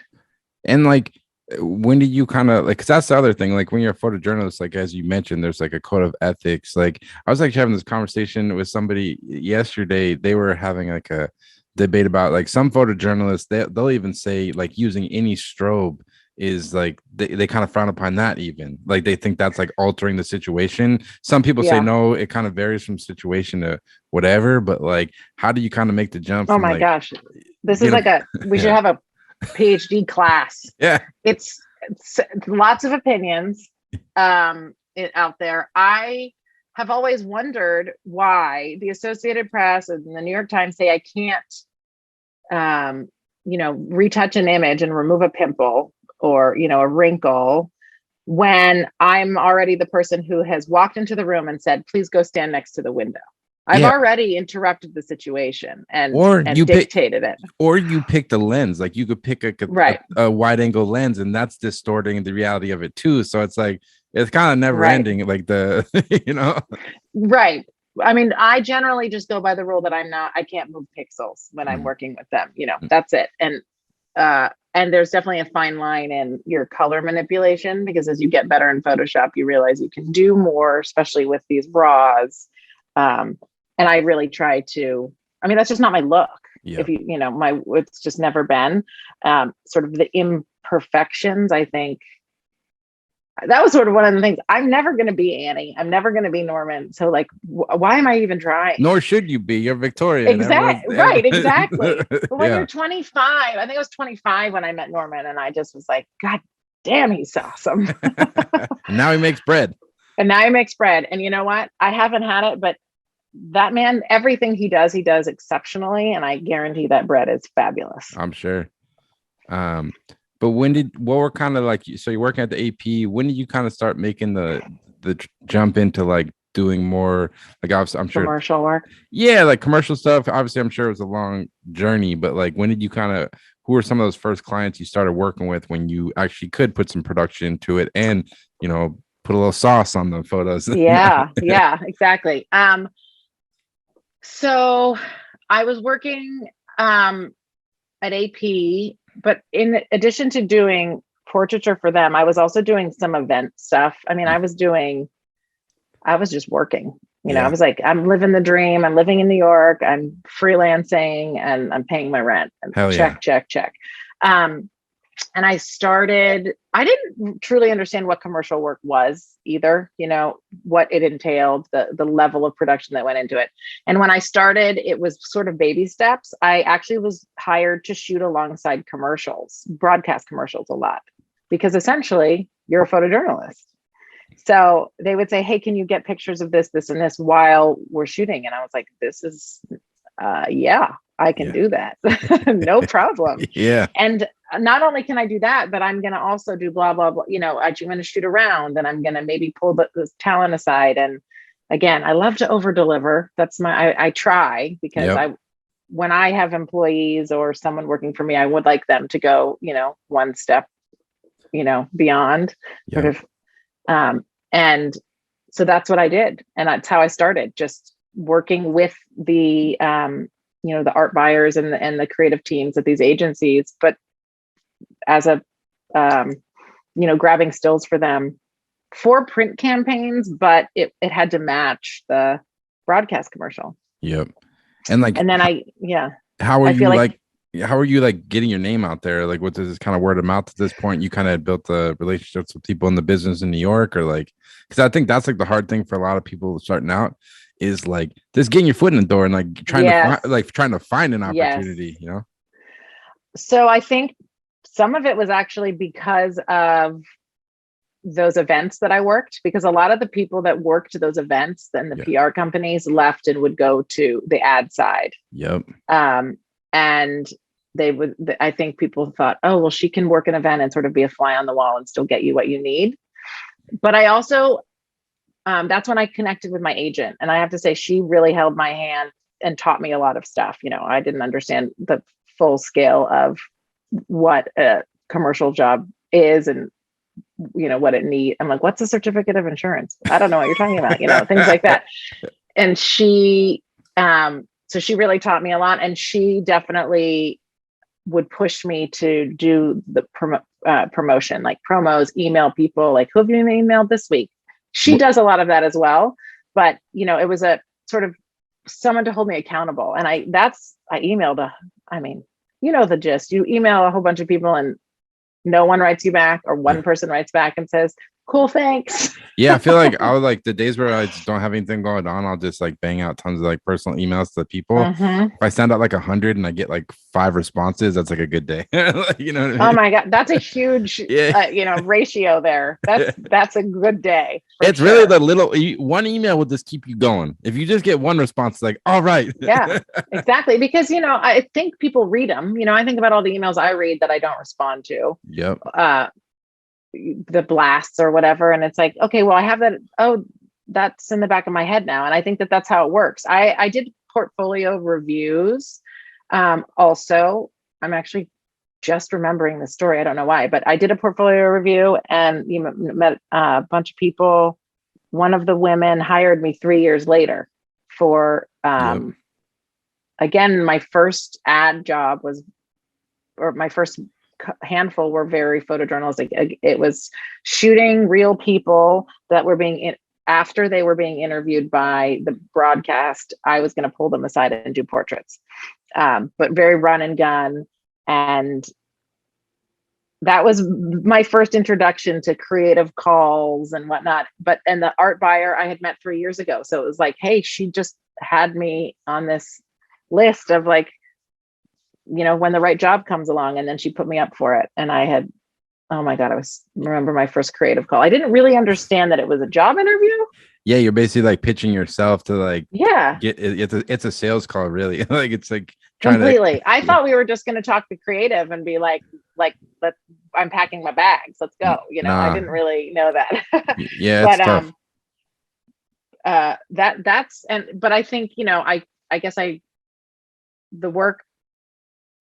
And like, when did you kind of like, because that's the other thing, like when you're a photojournalist, like as you mentioned, there's like a code of ethics. Like I was actually having this conversation with somebody yesterday. They were having like a debate about like some photojournalists, they'll even say like using any strobe is like they kind of frown upon that, even like they think that's like altering the situation. Some people say no, it kind of varies from situation to whatever, but like how do you kind of make the jump? Oh my gosh, this is like we should have a PhD class. It's lots of opinions out there. I have always wondered why the Associated Press and the New York Times say I can't retouch an image and remove a pimple or a wrinkle when I'm already the person who has walked into the room and said, please go stand next to the window. I've already interrupted the situation and dictated it. Or you pick the lens, like you could pick a wide angle lens, and that's distorting the reality of it too. So it's like, it's kind of never ending, like Right. I mean, I generally just go by the rule that I can't move pixels when I'm working with them, that's it. And there's definitely a fine line in your color manipulation, because as you get better in Photoshop, you realize you can do more, especially with these raws. And I really try to, that's just not my look. If it's just never been, sort of the imperfections, I think that was sort of one of the things. I'm never going to be Annie. I'm never going to be Norman. So like, why am I even trying? Nor should you be. You're Victoria. Exactly. Right. Exactly. But when Yeah. you're 25, I think I was 25 when I met Norman, and I just was like, God damn, he's awesome. And now he makes bread. And now he makes bread. And you know what? I haven't had it, but that man, everything he does exceptionally. And I guarantee that bread is fabulous. I'm sure. But what were kind of like, so you're working at the AP, when did you kind of start making the jump into like doing more, like obviously I'm sure commercial work? Yeah, like commercial stuff. Obviously I'm sure it was a long journey, but like when did you who were some of those first clients you started working with when you actually could put some production into it and, put a little sauce on the photos? Yeah, exactly. So I was working at AP, but in addition to doing portraiture for them, I was also doing some event stuff. I mean, I was just working, I was like, I'm living the dream. I'm living in New York. I'm freelancing and I'm paying my rent. And Hell check. And I didn't truly understand what commercial work was either, what it entailed, the level of production that went into it. And when I started, it was sort of baby steps. I actually was hired to shoot alongside commercials, broadcast commercials a lot, because essentially you're a photojournalist. So they would say, hey, can you get pictures of this, this, and this while we're shooting? And I was like, this is, yeah, I can do that. No problem. Yeah. And not only can I do that, but I'm going to also do blah, blah, blah. I'm going to shoot around and I'm going to maybe pull the talent aside. And again, I love to over deliver. That's I try, because when I have employees or someone working for me, I would like them to go, one step, beyond sort of. And so that's what I did. And that's how I started, just working with the, the art buyers and the creative teams at these agencies, but as a, grabbing stills for them for print campaigns, but it had to match the broadcast commercial. Yep. And then how are you like getting your name out there? Like, what does this kind of word of mouth at this point? You kind of built the relationships with people in the business in New York, or like, because I think that's like the hard thing for a lot of people starting out is like just getting your foot in the door and like trying to find an opportunity, So I think some of it was actually because of those events that I worked, because a lot of the people that worked those events and the PR companies left and would go to the ad side. Yep. And I think people thought, oh, well, she can work an event and sort of be a fly on the wall and still get you what you need. But I also, that's when I connected with my agent. And I have to say, she really held my hand and taught me a lot of stuff. I didn't understand the full scale of what a commercial job is and, what it needs. I'm like, what's a certificate of insurance? I don't know what you're talking about, things like that. And she, so she really taught me a lot, and she definitely would push me to do the promotion, like promos, email people, like, who have you emailed this week? She does a lot of that as well. But, it was a sort of someone to hold me accountable. And I emailed, the gist. You email a whole bunch of people and no one writes you back, or one person writes back and says, cool, thanks. Yeah, I feel like I would like the days where I just don't have anything going on, I'll just like bang out tons of like personal emails to people. If I send out like 100 and I get like 5 responses, that's like a good day. You know what I mean? Oh my God, that's a huge ratio there. That's a good day. It's really the little one email will just keep you going. If you just get one response, it's like, all right. Yeah, exactly. Because I think people read them. I think about all the emails I read that I don't respond to. Yep. The blasts or whatever, and it's like, okay, well, I have that. Oh, that's in the back of my head now. And I think that that's how it works. I did portfolio reviews. Also, I'm actually just remembering the story. I don't know why, but I did a portfolio review and met a bunch of people. One of the women hired me 3 years later for, again, my first ad job or my first handful were very photojournalistic. It was shooting real people that were after they were being interviewed by the broadcast. I was going to pull them aside and do portraits, but very run and gun. And that was my first introduction to creative calls and whatnot. And the art buyer I had met 3 years ago. So it was like, hey, she just had me on this list of like, when the right job comes along, and then she put me up for it. And I had, oh my God, remember my first creative call. I didn't really understand that it was a job interview. Yeah, you're basically like pitching yourself to like Yeah, get it. It's a sales call, really. Like it's like trying completely. I to. thought we were just going to talk to creative and be like, I'm packing my bags. Let's go. I Nah, didn't really know that. yeah, it's But tough. but I think, I guess the work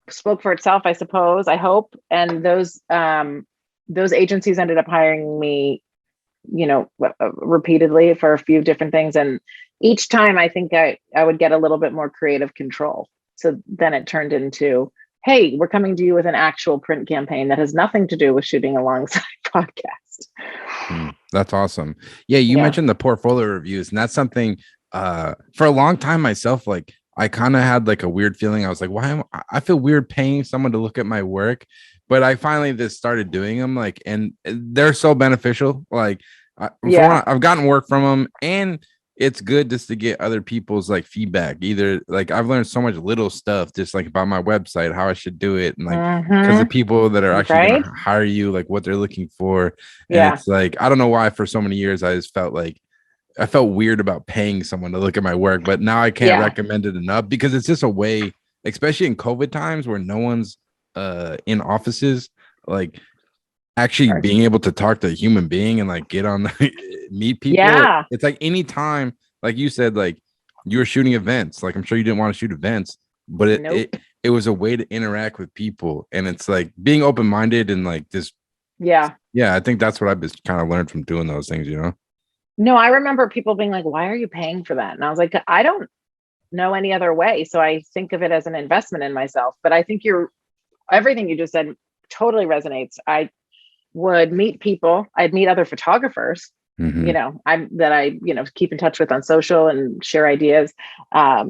spoke for itself, I suppose, I hope. And those agencies ended up hiring me, repeatedly for a few different things. And each time I think I would get a little bit more creative control. So then it turned into, hey, we're coming to you with an actual print campaign that has nothing to do with shooting alongside podcast. That's awesome. Yeah, you Yeah. mentioned the portfolio reviews, and that's something for a long time myself, like I kind of had like a weird feeling. I was like, I feel weird paying someone to look at my work, but I finally just started doing them, like, and they're so beneficial. Like, I've gotten work from them, and it's good just to get other people's like feedback. Either like I've learned so much little stuff just like about my website, how I should do it, and like because the people that are actually going to hire you, like what they're looking for. And it's like, I don't know why for so many years I just felt like I felt weird about paying someone to look at my work, but now I can't recommend it enough because it's just a way, especially in COVID times where no one's in offices, like actually being able to talk to a human being and like get on meet people. Yeah. It's like anytime, like you said, like you were shooting events, like I'm sure you didn't want to shoot events, but it was a way to interact with people. And it's like being open-minded and like this. Yeah, I think that's what I've just kind of learned from doing those things, No, I remember people being like, why are you paying for that? And I was like, I don't know any other way. So I think of it as an investment in myself. But I think everything you just said totally resonates. I would meet people. I'd meet other photographers, I keep in touch with on social and share ideas. But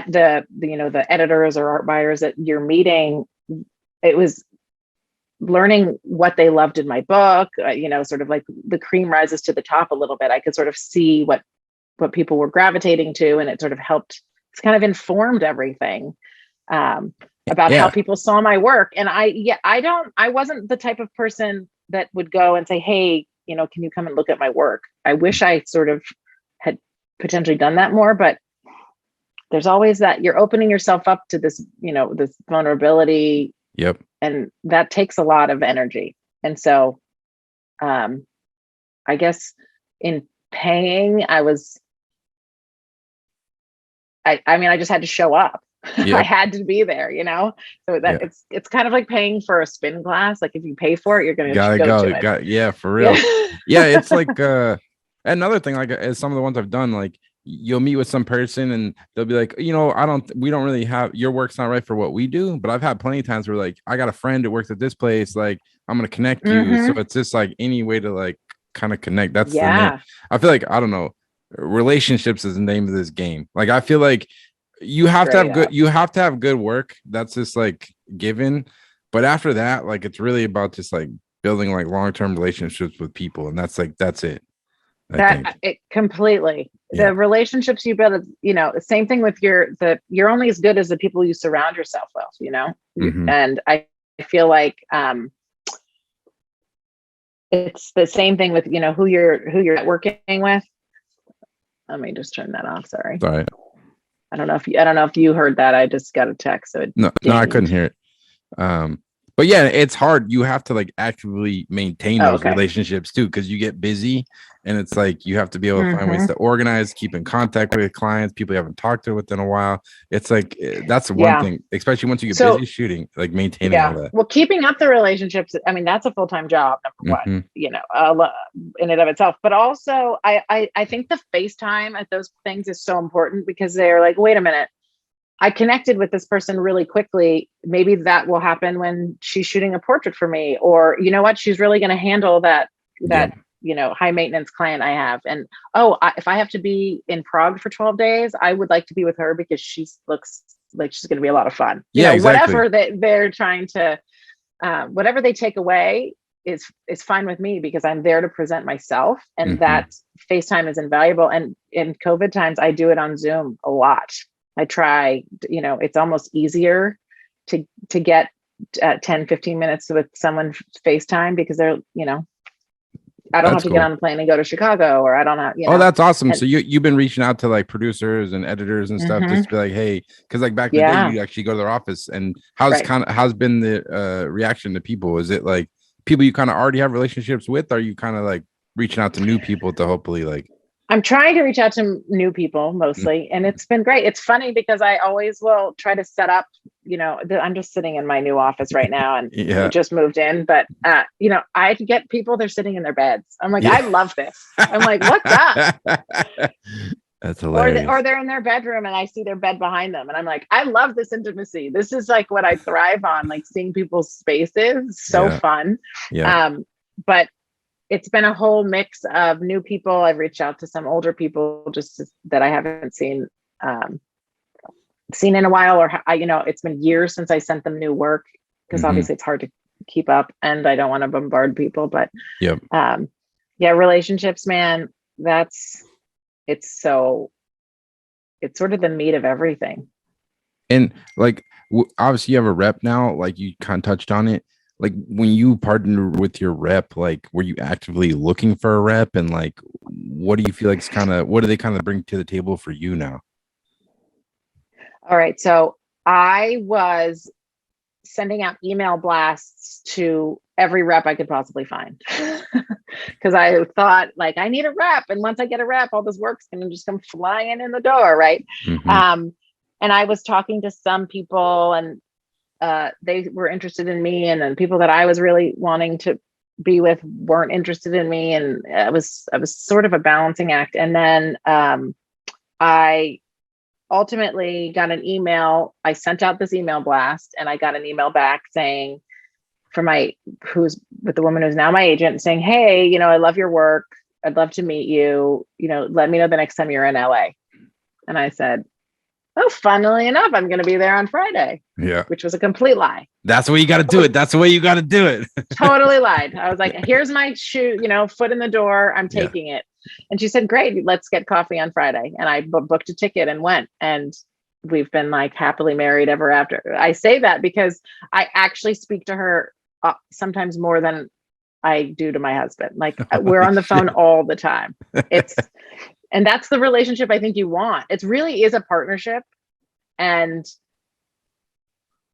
the editors or art buyers that you're meeting, it was learning what they loved in my book, sort of like the cream rises to the top a little bit. I could sort of see what people were gravitating to, and it sort of helped. It's kind of informed everything about how people saw my work. And I wasn't the type of person that would go and say, hey, can you come and look at my work? I wish I sort of had potentially done that more, but there's always that you're opening yourself up to this, this vulnerability. Yep. And that takes a lot of energy. And so I guess in paying, I just had to show up. Yep. I had to be there, so that it's kind of like paying for a spin class. Like if you pay for it, you're going to go to it. Yeah, for real. Yeah. It's like another thing, like as some of the ones I've done, like you'll meet with some person and they'll be like, we don't really have, your work's not right for what we do. But I've had plenty of times where like, I got a friend that works at this place, like I'm going to connect you. So it's just like any way to like kind of connect. That's the name. I feel like, I don't know, relationships is the name of this game. Like, I feel like you have to have good work. That's just like given. But after that, like, it's really about just like building like long-term relationships with people. And that's it. It completely. The relationships you build, the same thing with you're only as good as the people you surround yourself with, and I feel like it's the same thing with who you're networking with. Let me just turn that off. Sorry. I don't know if you heard that. I just got a text. So no, I couldn't hear it. But yeah, it's hard. You have to like actively maintain those relationships too, because you get busy and it's like you have to be able to find ways to organize, keep in contact with clients, people you haven't talked to within a while. It's like that's one thing, especially once you get busy shooting, like maintaining all that. Well, keeping up the relationships, I mean, that's a full-time job, number one, in and of itself. But also, I think the FaceTime at those things is so important because they're like, wait a minute. I connected with this person really quickly. Maybe that will happen when she's shooting a portrait for me, or you know what, she's really going to handle that high maintenance client I have. And if I have to be in Prague for 12 days, I would like to be with her because she looks like she's going to be a lot of fun. Whatever that they're trying to whatever they take away is fine with me, because I'm there to present myself, and that FaceTime is invaluable. And in COVID times, I do it on Zoom a lot. I try, it's almost easier to get 10, 15 minutes with someone FaceTime, because they're, I don't have to get on a plane and go to Chicago, or I don't have, Oh, that's awesome. And so you've been reaching out to like producers and editors and stuff, just to be like, hey, because like back in the day, you actually go to their office. And how's been the reaction to people? Is it like people you kind of already have relationships with? Are you kind of like reaching out to new people to hopefully like? I'm trying to reach out to new people mostly, and it's been great. It's funny because I always will try to set up, I'm just sitting in my new office right now, and I just moved in, but I get people, they're sitting in their beds. I'm like, I love this. I'm like, what's up? That's hilarious. Or they're in their bedroom and I see their bed behind them, and I'm like, I love this intimacy. This is like what I thrive on, like seeing people's spaces. So fun. But it's been a whole mix of new people. I've reached out to some older people just that I haven't seen in a while, or it's been years since I sent them new work, because obviously it's hard to keep up, and I don't want to bombard people. But relationships, man, it's sort of the meat of everything. And like obviously you have a rep now, like you kind of touched on it. Like when you partnered with your rep, like were you actively looking for a rep, and like what do you feel like what do they kind of bring to the table for you now? All right, so I was sending out email blasts to every rep I could possibly find, because I thought, like, I need a rep, and once I get a rep, all this work's gonna just come flying in the door, right? And I was talking to some people, and they were interested in me, and then people that I was really wanting to be with weren't interested in me, and it was sort of a balancing act. And then I ultimately got an email. I sent out this email blast, and I got an email back saying, who's with the woman who's now my agent, saying, hey, I love your work. I'd love to meet you. Let me know the next time you're in LA. And I said, oh, funnily enough, I'm going to be there on Friday. Yeah. Which was a complete lie. That's the way you got to do it. That's the way you got to do it. Totally lied. I was like, here's my shoe, foot in the door. I'm taking it. And she said, great, let's get coffee on Friday. And I booked a ticket and went. And we've been like happily married ever after. I say that because I actually speak to her sometimes more than I do to my husband. Like we're on the phone all the time. And that's the relationship I think you want. It really is a partnership, and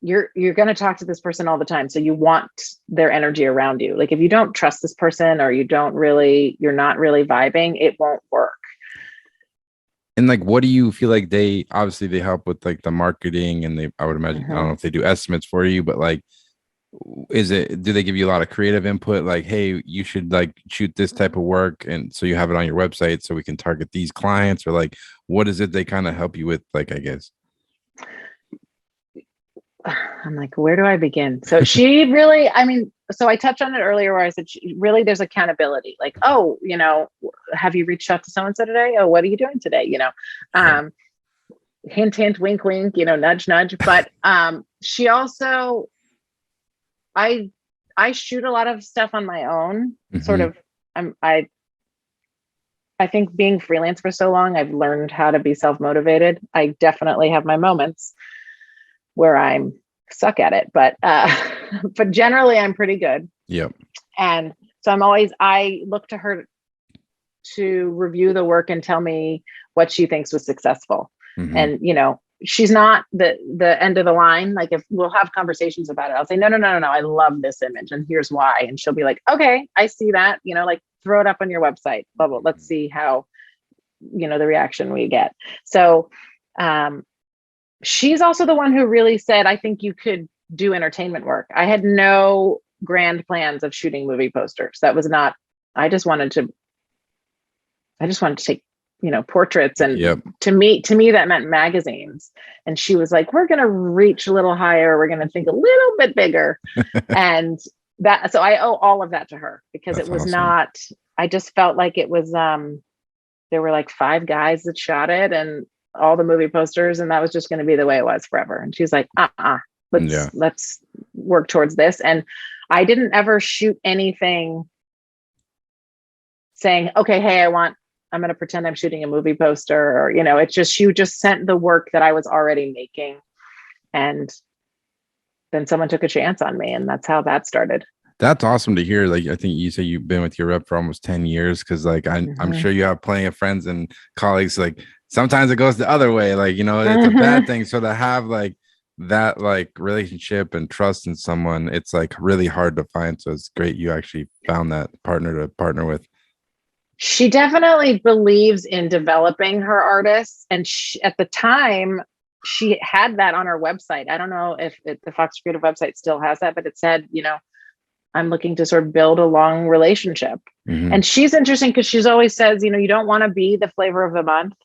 you're going to talk to this person all the time. So you want their energy around you. Like if you don't trust this person, or you're not really vibing, it won't work. And like, what do you feel like they help with like the marketing, and I would imagine, I don't know if they do estimates for you, but like, do they give you a lot of creative input, like, hey, you should like shoot this type of work, and so you have it on your website so we can target these clients, or like what is it they kind of help you with, like, I guess? I'm like, where do I begin? So she really, so I touched on it earlier where I said, really, there's accountability. Like, oh, have you reached out to so-and-so today? Oh, what are you doing today? Hint, hint, wink, wink, nudge, nudge. But she also, I shoot a lot of stuff on my own, sort of. I think being freelance for so long, I've learned how to be self-motivated. I definitely have my moments where I'm suck at it, but generally I'm pretty good. Yep. And so I look to her to review the work and tell me what she thinks was successful. And, she's not the end of the line. Like if we'll have conversations about it, I'll say, no, I love this image and here's why. And she'll be like, okay, I see that, like throw it up on your website, blah, blah. Let's see how, the reaction we get. So, she's also the one who really said, I think you could do entertainment work. I had no grand plans of shooting movie posters. That was not, I just wanted to take, portraits. And to me, that meant magazines. And she was like, we're going to reach a little higher. We're going to think a little bit bigger. And so I owe all of that to her, because that's it was awesome. Not, I just felt like it was, there were like 5 guys that shot it and all the movie posters, and that was just going to be the way it was forever. And she's like, let's work towards this. And I didn't ever shoot anything saying, okay, hey, I'm going to pretend I'm shooting a movie poster, or, it's just, she just sent the work that I was already making. And then someone took a chance on me, and that's how that started. That's awesome to hear. Like, I think you say you've been with your rep for almost 10 years. Cause like, I'm sure you have plenty of friends and colleagues. Like sometimes it goes the other way. Like, it's a bad thing. So to have like that, like relationship and trust in someone, it's like really hard to find. So it's great you actually found that partner to partner with. She definitely believes in developing her artists. And at the time, she had that on her website. I don't know if the Fox Creative website still has that, but it said, I'm looking to sort of build a long relationship. And she's interesting because she's always says, you don't want to be the flavor of the month.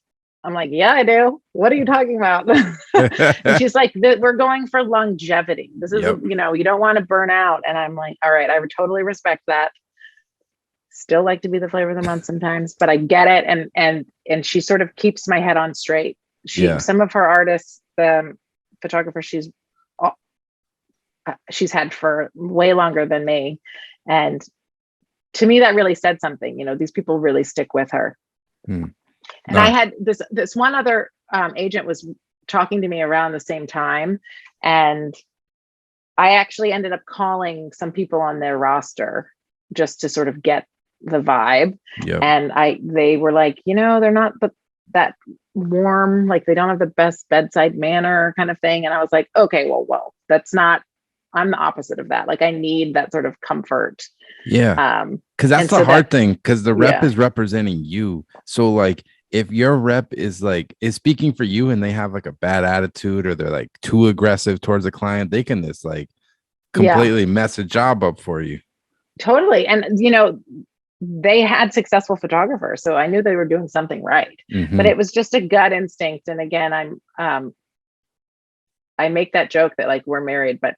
I'm like, yeah, I do. What are you talking about? And she's like, we're going for longevity. This is, you don't want to burn out. And I'm like, all right, I would totally respect that. Still like to be the flavor of the month sometimes, but I get it. And she sort of keeps my head on straight. Some of her artists, the photographer she's had for way longer than me. And to me, that really said something. These people really stick with her. And I had this one other agent was talking to me around the same time. And I actually ended up calling some people on their roster just to sort of get the vibe. And they were like, they're not that warm, like they don't have the best bedside manner kind of thing. And I was like, okay, well, that's not, I'm the opposite of that. Like I need that sort of comfort. Yeah. Cause that's the hard thing. Cause the rep is representing you. So like, if your rep is speaking for you and they have like a bad attitude or they're like too aggressive towards the client, they can just like completely mess a job up for you. Totally. And, they had successful photographers, so I knew they were doing something right. But it was just a gut instinct. And again, I make that joke that like we're married, but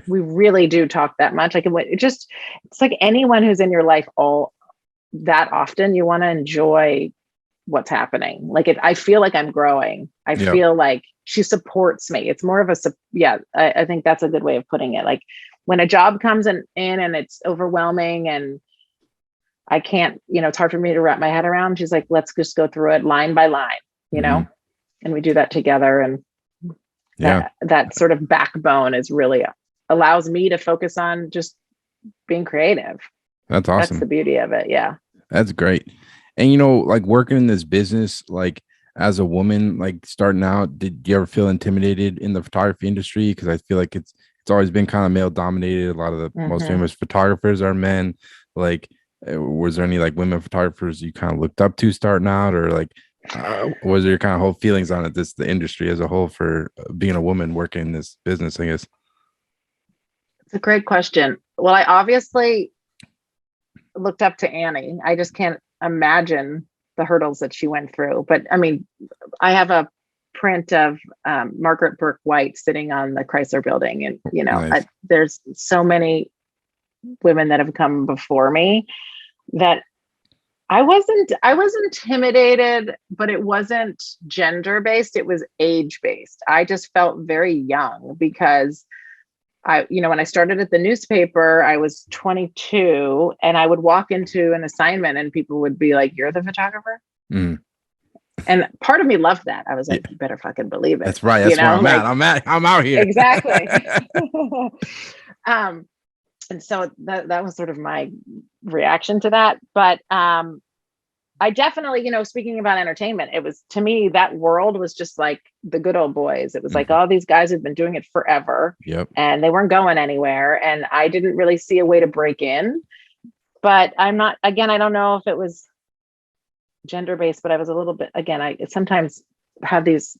we really do talk that much. Like it's like anyone who's in your life all that often, you want to enjoy what's happening. Like I feel like I'm growing. I feel like she supports me. It's more of I think that's a good way of putting it. Like when a job comes in and it's overwhelming and I can't, it's hard for me to wrap my head around. She's like, let's just go through it line by line, and we do that together. And that sort of backbone is really allows me to focus on just being creative. That's awesome. That's the beauty of it. Yeah. That's great. And, like working in this business, like as a woman, like starting out, did you ever feel intimidated in the photography industry? Because I feel like it's always been kind of male dominated. A lot of the most famous photographers are men. Like, was there any like women photographers you kind of looked up to starting out, or like, was there kind of whole feelings on it? The industry as a whole for being a woman working in this business, I guess. It's a great question. Well, I obviously looked up to Annie. I just can't imagine the hurdles that she went through. But I mean, I have a print of Margaret Burke White sitting on the Chrysler Building, and nice. There's so many women that have come before me that I was intimidated, but it wasn't gender based. It was age based. I just felt very young because when I started at the newspaper, I was 22, and I would walk into an assignment and people would be like, "You're the photographer?" And part of me loved that. I was like, "You better fucking believe it." That's right. That's where I'm out here. Exactly. And so that was sort of my reaction to that. But I definitely, speaking about entertainment, it was, to me, that world was just like the good old boys. It was like all these guys have been doing it forever, and they weren't going anywhere. And I didn't really see a way to break in. But I don't know if it was gender based, but I was a little bit, I sometimes have these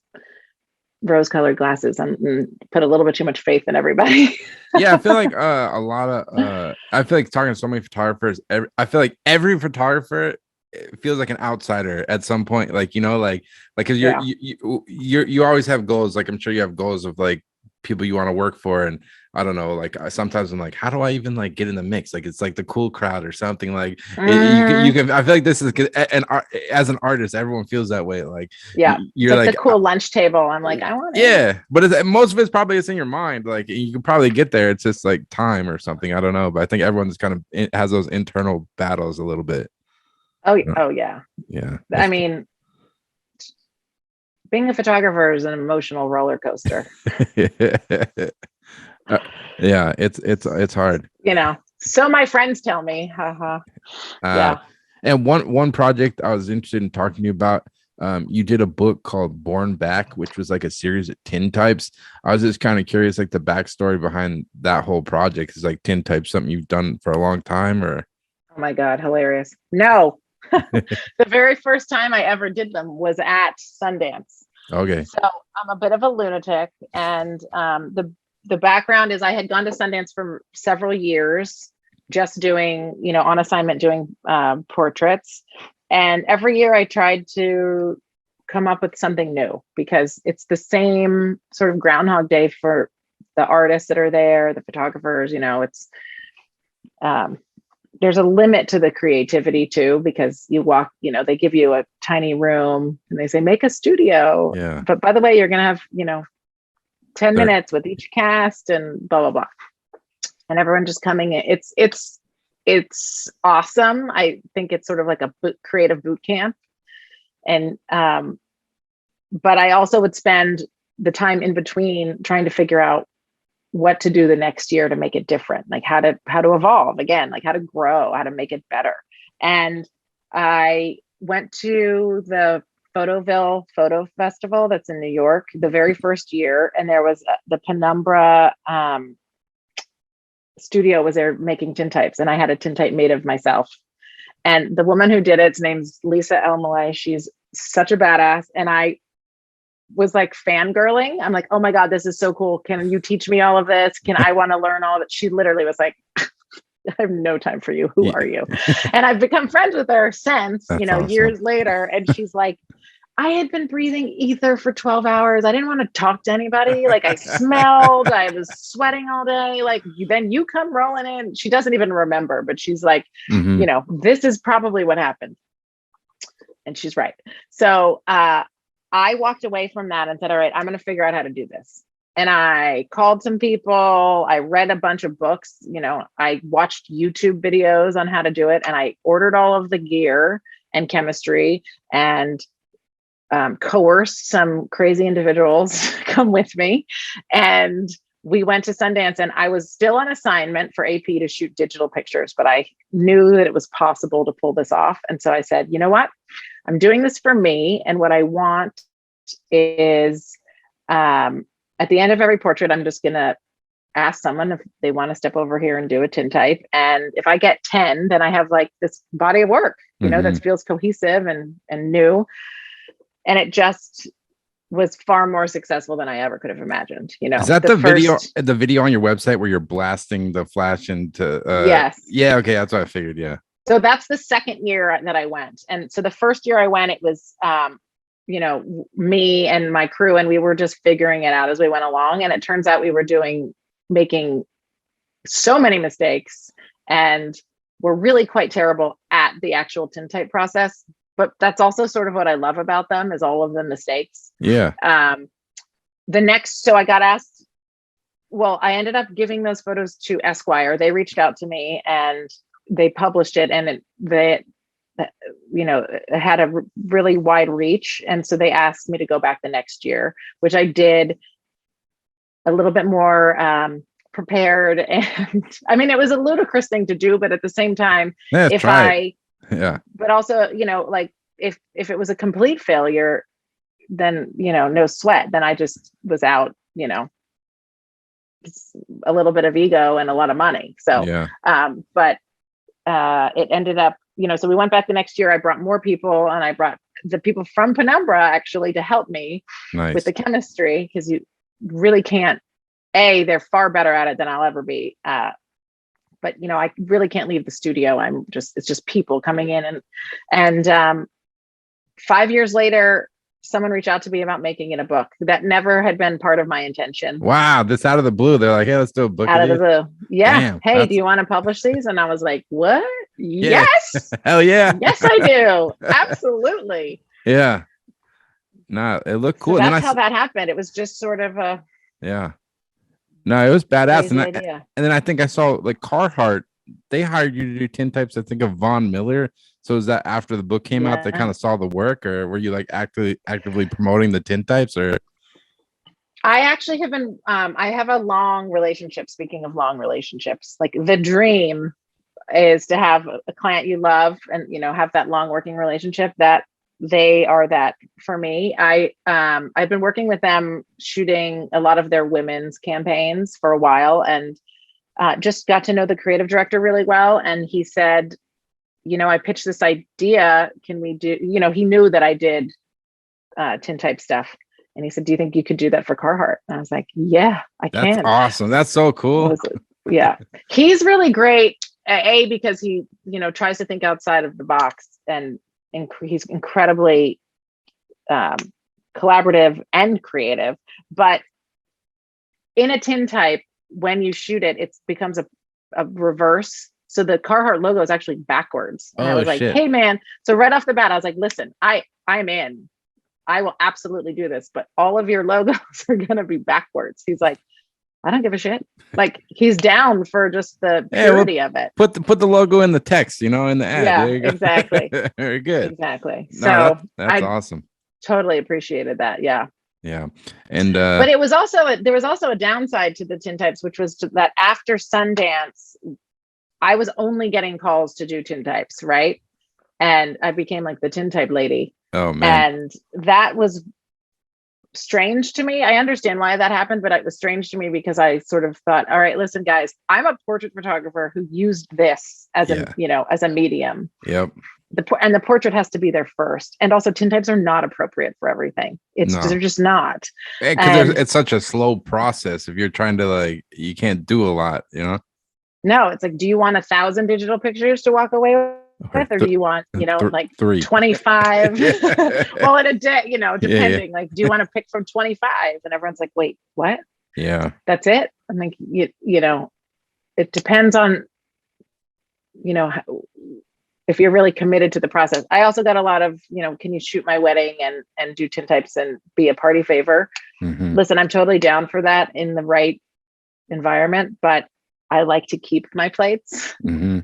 rose-colored glasses and put a little bit too much faith in everybody. Yeah, I feel like I feel like talking to so many photographers, I feel like every photographer feels like an outsider at some point, like because you always have goals. Like I'm sure you have goals of like people you want to work for. And I don't know, like sometimes I'm like, how do I even like get in the mix? Like it's like the cool crowd or something. Like you can. I feel like this is an as an artist, everyone feels that way. Like Yeah, it's you're like the like, cool lunch table. I'm like, I want it. yeah, but most of it's probably it's in your mind. Like you can probably get there. It's just like time or something. I don't know, but I think everyone's kind of has those internal battles a little bit. Oh yeah. Yeah. I mean, being a photographer is an emotional roller coaster. Yeah, it's hard. So my friends tell me, haha. Uh, Yeah. and one project I was interested in talking to you about. You did a book called Born Back, which was like a series of tintypes. I was just kind of curious, like the backstory behind that whole project. Is like tintype something you've done for a long time, or? Oh my God, hilarious. No. The very first time I ever did them was at Sundance. Okay. So I'm a bit of a lunatic, and the background is I had gone to Sundance for several years, just doing, on assignment, doing portraits. And every year I tried to come up with something new because it's the same sort of Groundhog Day for the artists that are there, the photographers. It's there's a limit to the creativity too, because you walk, they give you a tiny room and they say, make a studio. Yeah. But by the way, you're going to have, 10 Sure. minutes with each cast and blah, blah, blah. And everyone just coming in. It's awesome. I think it's sort of like a creative boot camp. And, but I also would spend the time in between trying to figure out what to do the next year to make it different, like how to evolve again, like how to grow, how to make it better. And I went to the Photoville Photo Festival that's in New York the very first year, and there was the Penumbra studio was there making tintypes, and I had a tintype made of myself. And the woman who did it's name's Lisa Elmalay. She's such a badass, and I was like fangirling. I'm like, oh my God, this is so cool. Can you teach me all of this? I want to learn all of it? She literally was like, I have no time for you. Who are you? And I've become friends with her since, That's awesome. years later. And she's like, I had been breathing ether for 12 hours. I didn't want to talk to anybody. Like I smelled, I was sweating all day. Like then you come rolling in. She doesn't even remember, but she's like, this is probably what happened. And she's right. So, I walked away from that and said, all right, I'm going to figure out how to do this. And I called some people. I read a bunch of books. I watched YouTube videos on how to do it. And I ordered all of the gear and chemistry and coerced some crazy individuals to come with me. And we went to Sundance, and I was still on assignment for AP to shoot digital pictures, but I knew that it was possible to pull this off. And so I said, you know what? I'm doing this for me. And what I want is at the end of every portrait, I'm just going to ask someone if they want to step over here and do a tintype. And if I get 10, then I have like this body of work, that feels cohesive and new. And it just was far more successful than I ever could have imagined. Is that the video on your website where you're blasting the flash into yes. Yeah, okay, that's what I figured. Yeah. So that's the second year that I went. And so the first year I went, it was me and my crew, and we were just figuring it out as we went along. And it turns out we were making so many mistakes, and we're really quite terrible at the actual tintype process. But that's also sort of what I love about them, is all of the mistakes. Yeah. So I got asked, well, I ended up giving those photos to Esquire. They reached out to me and they published it, and it had a really wide reach. And so they asked me to go back the next year, which I did a little bit more prepared. And I mean, it was a ludicrous thing to do, but at the same time, but also, like if it was a complete failure, then, no sweat, then I just was out, a little bit of ego and a lot of money. So, but it ended up, so we went back the next year. I brought more people, and I brought the people from Penumbra actually to help me with the chemistry, because you really can't, they're far better at it than I'll ever be. But I really can't leave the studio. It's just people coming in, and 5 years later, someone reach out to me about making it a book. That never had been part of my intention. Wow, this out of the blue. They're like, hey, let's do a book. Out of the blue. Yeah. Damn, hey, do you want to publish these? And I was like, what? Yeah. Yes. Hell yeah. Yes, I do. Absolutely. Yeah. Nah, it looked cool. So that's how that happened. It was just sort of a No, it was badass. idea. And then I think I saw like Carhartt, they hired you to do tintypes, I think, of Von Miller. So is that after the book came out, they kind of saw the work, or were you like actively promoting the tintypes? Or I actually have been I have a long relationship. Speaking of long relationships, like the dream is to have a client you love and, you know, have that long working relationship. That they are that for me. I've been working with them, shooting a lot of their women's campaigns for a while, and just got to know the creative director really well. And he said, you know, I pitched this idea. Can we do, you know, he knew that I did tintype stuff. And he said, do you think you could do that for Carhartt? And I was like, yeah, I can. That's awesome. That's so cool. Yeah. He's really great. Because he, you know, tries to think outside of the box, and he's incredibly collaborative and creative. But in a tintype, when you shoot it, it becomes a reverse. So the Carhartt logo is actually backwards. And I was like, hey man. So right off the bat, I was like, listen, I'm in. I will absolutely do this, but all of your logos are gonna be backwards. He's like, I don't give a shit. Like, he's down for just the purity of it. Put the logo in the text, you know, in the ad. Yeah, there you go. Exactly. Very good. Exactly. No, so that's awesome. Totally appreciated that. Yeah. Yeah. And but it was also there was also a downside to the tintypes, which was that after Sundance, I was only getting calls to do tintypes, right? And I became like the tintype lady. Oh man. And that was strange to me. I understand why that happened, but it was strange to me because I sort of thought, all right, listen, guys, I'm a portrait photographer who used this as a, you know, as a medium. Yep. And the portrait has to be there first. And also tintypes are not appropriate for everything. They're just not. Because it's such a slow process. If you're trying to, like, you can't do a lot, you know? No, it's like, do you want 1,000 digital pictures to walk away with, or do you want, you know, like 25? Well, in a day, you know, depending, like, do you want to pick from 25? And everyone's like, wait, what? Yeah. That's it. I'm like, you know, it depends on, you know, if you're really committed to the process. I also got a lot of, you know, can you shoot my wedding and do tintypes and be a party favor? Mm-hmm. Listen, I'm totally down for that in the right environment, but I like to keep my plates. Mm-hmm.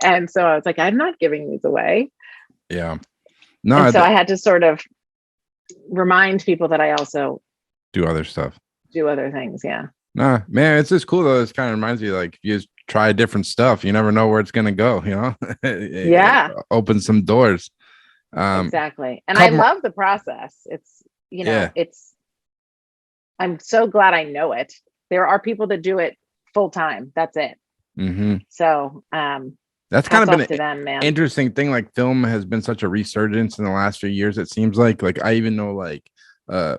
And so I was like, I'm not giving these away. Yeah. No. And so I had to sort of remind people that I also do other stuff. Do other things. Yeah. Nah, man, it's just cool though. It kind of reminds you, like, if you just try different stuff, you never know where it's gonna go, you know? Yeah. Open some doors. Exactly. And I love the process. It's, you know, I'm so glad I know it. There are people that do it full time. That's it. Mm-hmm. So that's kind of been an interesting thing. Like, film has been such a resurgence in the last few years. It seems like I even know, like,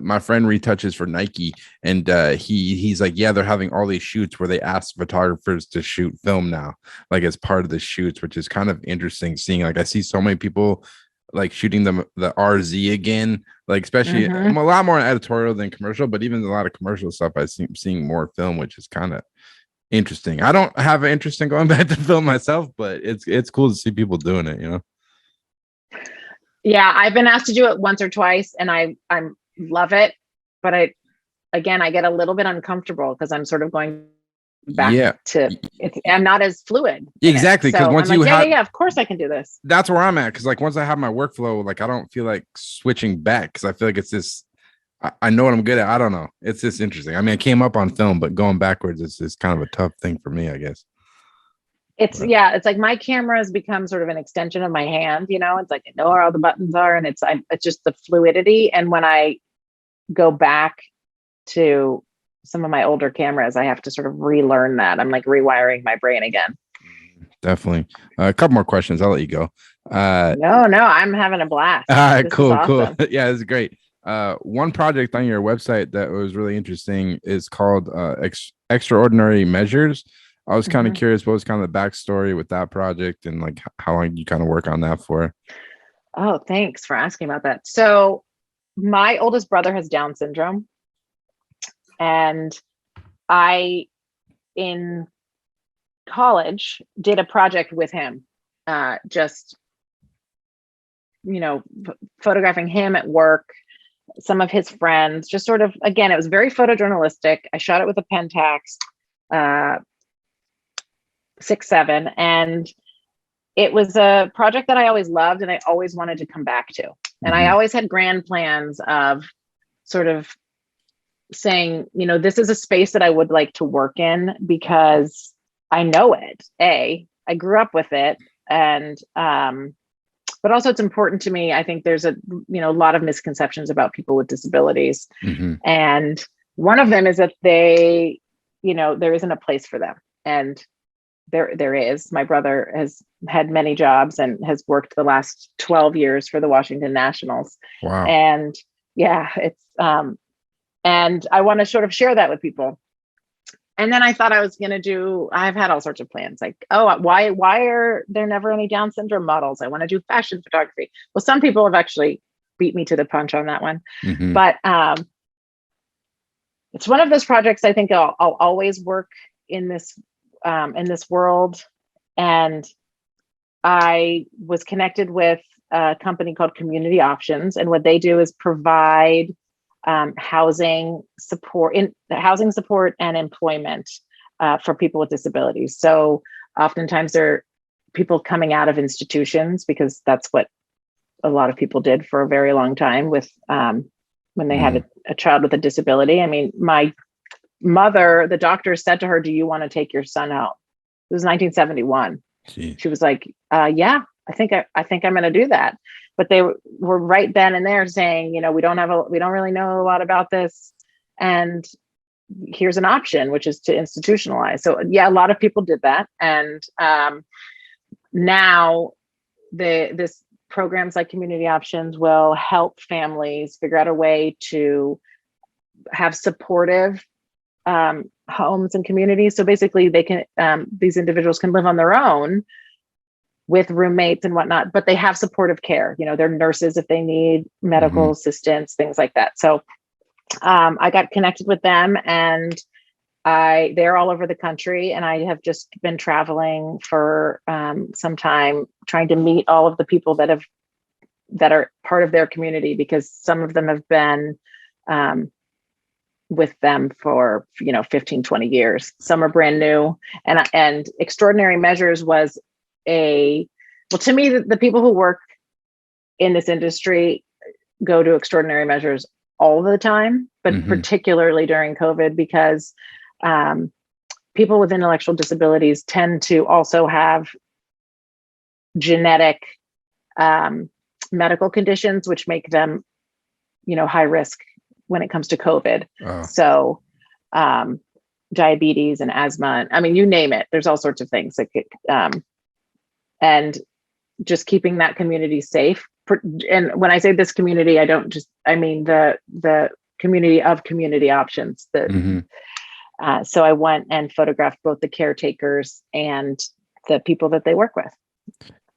my friend retouches for Nike, and he's like, yeah, they're having all these shoots where they ask photographers to shoot film now, like, as part of the shoots, which is kind of interesting seeing. Like, I see so many people like shooting the RZ again, like, especially I'm a lot more editorial than commercial, but even a lot of commercial stuff I see seeing more film, which is kind of interesting. I don't have an interest in going back to film myself, but it's cool to see people doing it, you know? Yeah, I've been asked to do it once or twice, and I'm love it, but I get a little bit uncomfortable because I'm sort of going back to I'm not as fluid. Exactly, because once you have, of course I can do this. That's where I'm at, because like once I have my workflow, like I don't feel like switching back, because I feel like it's this. I know what I'm good at. I don't know. It's just interesting. I mean, I came up on film, but going backwards is kind of a tough thing for me, I guess. It's like my camera has become sort of an extension of my hand. You know, it's like I know where all the buttons are, and it's just the fluidity. And when I go back to some of my older cameras, I have to sort of relearn that. I'm like rewiring my brain again. Definitely. A couple more questions. I'll let you go. No, I'm having a blast. All right, cool. Yeah, this is great. One project on your website that was really interesting is called Extraordinary Measures. I was kind of curious what was kind of the backstory with that project, and like how long you kind of work on that for. Oh, thanks for asking about that. So my oldest brother has Down syndrome, and I, in college, did a project with him, just, photographing him at work, some of his friends, just sort of, again, it was very photojournalistic. I shot it with a Pentax 6.7, and it was a project that I always loved and I always wanted to come back to. And I always had grand plans of sort of saying, this is a space that I would like to work in because I know it. I grew up with it. And, but also it's important to me. I think there's a lot of misconceptions about people with disabilities. And one of them is that there isn't a place for them. And there is. My brother has had many jobs and has worked the last 12 years for the Washington Nationals. Wow. And yeah, it's, and I want to sort of share that with people. And then I thought I've had all sorts of plans, like, why are there never any Down syndrome models? I want to do fashion photography. Well, some people have actually beat me to the punch on that one. But it's one of those projects I think I'll always work in this world. And I was connected with a company called Community Options, and what they do is provide housing support and employment for people with disabilities. So oftentimes they're people coming out of institutions, because that's what a lot of people did for a very long time with when they had a child with a disability. I mean, my mother, the doctor said to her, "Do you want to take your son out?" It was 1971. She was like, "Yeah, I think I'm going to do that." But they were right then and there saying, we don't really know a lot about this, and here's an option, which is to institutionalize. So yeah, a lot of people did that, and now this programs like Community Options will help families figure out a way to have supportive homes and communities. So basically, they can these individuals can live on their own with roommates and whatnot, but they have supportive care. They're nurses if they need medical assistance, things like that. So I got connected with them, and they're all over the country, and I have just been traveling for some time, trying to meet all of the people that are part of their community, because some of them have been with them for 15, 20 years. Some are brand new, and Extraordinary Measures was to me, the people who work in this industry go to Extraordinary Measures all the time, but particularly during COVID, because people with intellectual disabilities tend to also have genetic medical conditions, which make them, high risk when it comes to COVID. So diabetes and asthma, I mean, you name it, there's all sorts of things like and just keeping that community safe. And when I say this community, I mean the community of Community Options. So I went and photographed both the caretakers and the people that they work with.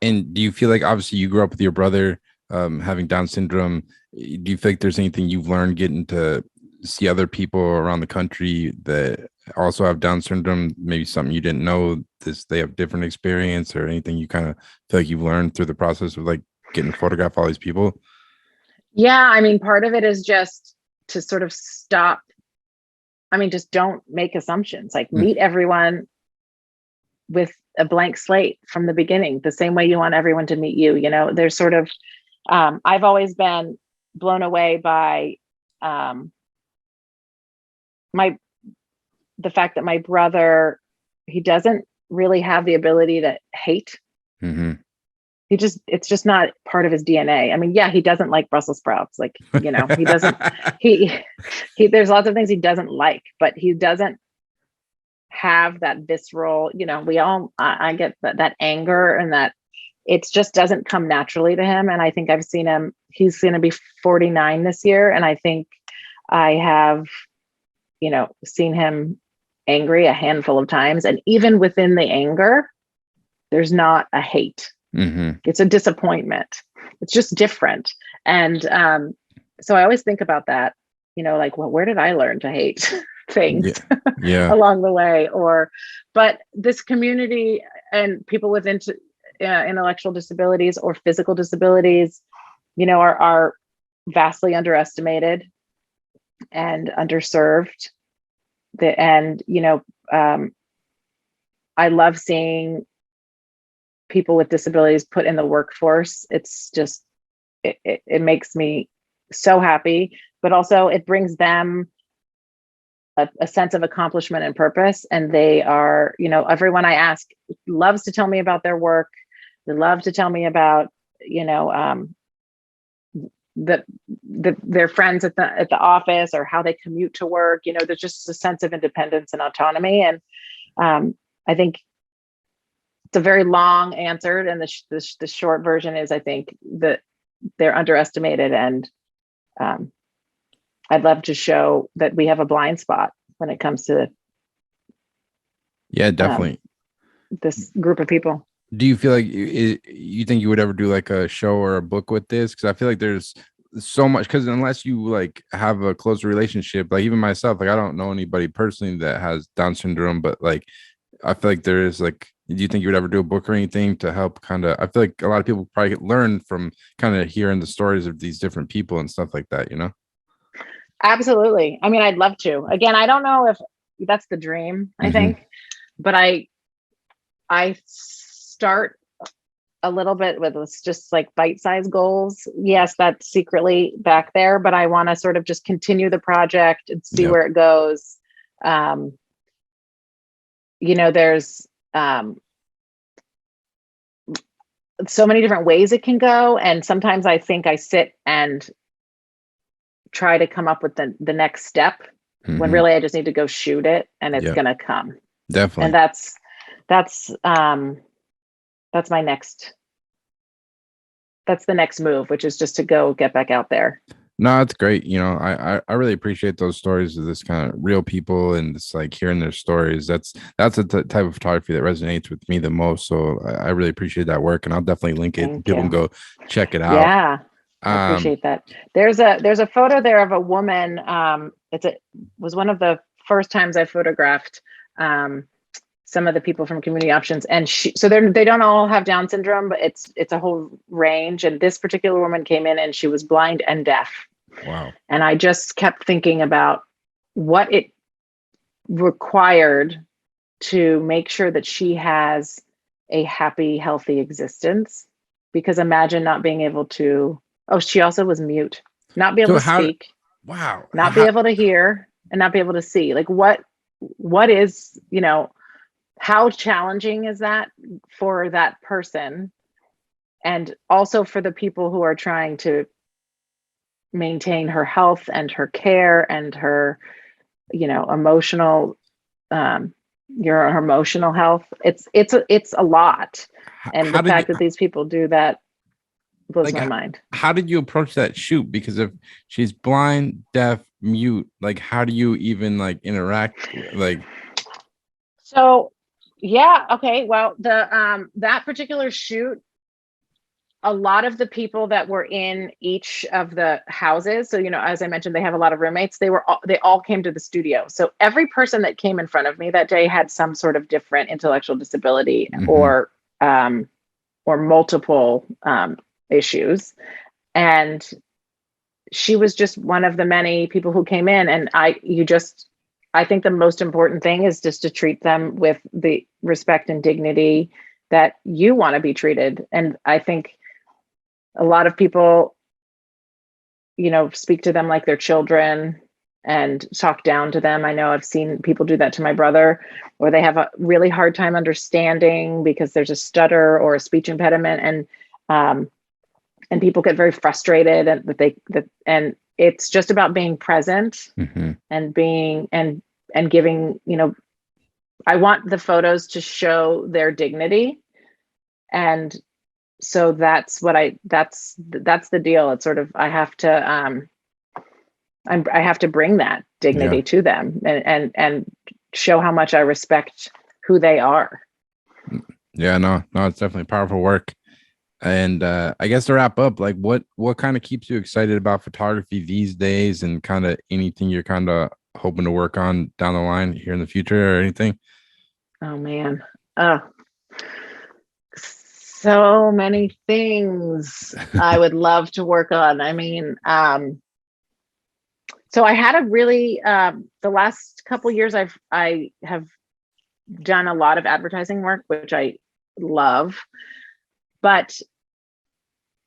And do you feel like, obviously you grew up with your brother having Down syndrome, do you feel like there's anything you've learned getting to see other people around the country that also have Down syndrome, maybe something you didn't know, they have different experience, or anything you kind of feel like you've learned through the process of like getting to photograph all these people? Yeah, I mean, part of it is just to sort of stop. I mean, just don't make assumptions, like meet everyone with a blank slate from the beginning, the same way you want everyone to meet you. There's sort of, I've always been blown away by the fact that my brother, he doesn't really have the ability to hate. It's just not part of his DNA. I mean, yeah, he doesn't like Brussels sprouts. Like, he doesn't, he, there's lots of things he doesn't like, but he doesn't have that visceral, I get that anger, and that it just doesn't come naturally to him. And I think I've seen him, he's going to be 49 this year. And I think I have, seen him angry a handful of times. And even within the anger, there's not a hate. It's a disappointment. It's just different. And so I always think about that, like, well, where did I learn to hate Yeah. things Yeah. along the way? But this community and people with intellectual disabilities or physical disabilities, are vastly underestimated and underserved. I love seeing people with disabilities put in the workforce. It's just, it makes me so happy, but also it brings them a sense of accomplishment and purpose. And they are, everyone I ask loves to tell me about their work. They love to tell me about, their friends at the office, or how they commute to work. There's just a sense of independence and autonomy. And I think it's a very long answer, and the short version is, I think that they're underestimated, and I'd love to show that we have a blind spot when it comes to Definitely. this group of people. Do you feel like you think you would ever do like a show or a book with this? Because I feel like there's so much, because unless you like have a close relationship, like even myself, like I don't know anybody personally that has Down syndrome, but like I feel like there is like, do you think you would ever do a book or anything to help kind of, I feel like a lot of people probably learn from kind of hearing the stories of these different people and stuff like that, Absolutely. I mean, I'd love to. Again, I don't know if that's the dream, I think, but I start a little bit with just like bite-sized goals. Yes, that's secretly back there, but I want to sort of just continue the project and see where it goes. There's so many different ways it can go. And sometimes I think I sit and try to come up with the next step, when really I just need to go shoot it, and it's going to come. Definitely. And that's my next, that's the next move, which is just to go get back out there. No, it's great. I really appreciate those stories of this kind of real people, and it's like hearing their stories. That's the type of photography that resonates with me the most. So I really appreciate that work, and I'll definitely link it. People can go check it out. Yeah, I appreciate that. There's a photo there of a woman. Was one of the first times I photographed some of the people from Community Options, and they don't all have Down syndrome, but it's a whole range. And this particular woman came in and she was blind and deaf. Wow. And I just kept thinking about what it required to make sure that she has a happy, healthy existence. Because imagine not being able to, she also was mute, not be able to speak. Wow. Not be able to hear, and not be able to see. Like what is, how challenging is that for that person? And also for the people who are trying to maintain her health and her care and her, emotional, your emotional health. It's a lot. And the fact that these people do that blows my mind. How did you approach that shoot? Because if she's blind, deaf, mute, like how do you even like interact? So yeah, okay. Well, that particular shoot, a lot of the people that were in each of the houses, so as I mentioned, they have a lot of roommates. They all came to the studio. So every person that came in front of me that day had some sort of different intellectual disability or multiple issues. And she was just one of the many people who came in. And I think the most important thing is just to treat them with the respect and dignity that you want to be treated. And I think a lot of people, speak to them like they're children and talk down to them. I know I've seen people do that to my brother, or they have a really hard time understanding because there's a stutter or a speech impediment, and people get very frustrated, and it's just about being present and being and giving, I want the photos to show their dignity. And so that's the deal. It's sort of, I have to bring that dignity to them and show how much I respect who they are. Yeah, no, it's definitely powerful work. And I guess to wrap up, like what kind of keeps you excited about photography these days, and kind of anything you're kind of hoping to work on down the line here in the future or anything? Oh man. Oh, so many things I would love to work on. I mean, so I had a really the last couple years I have done a lot of advertising work, which I love, but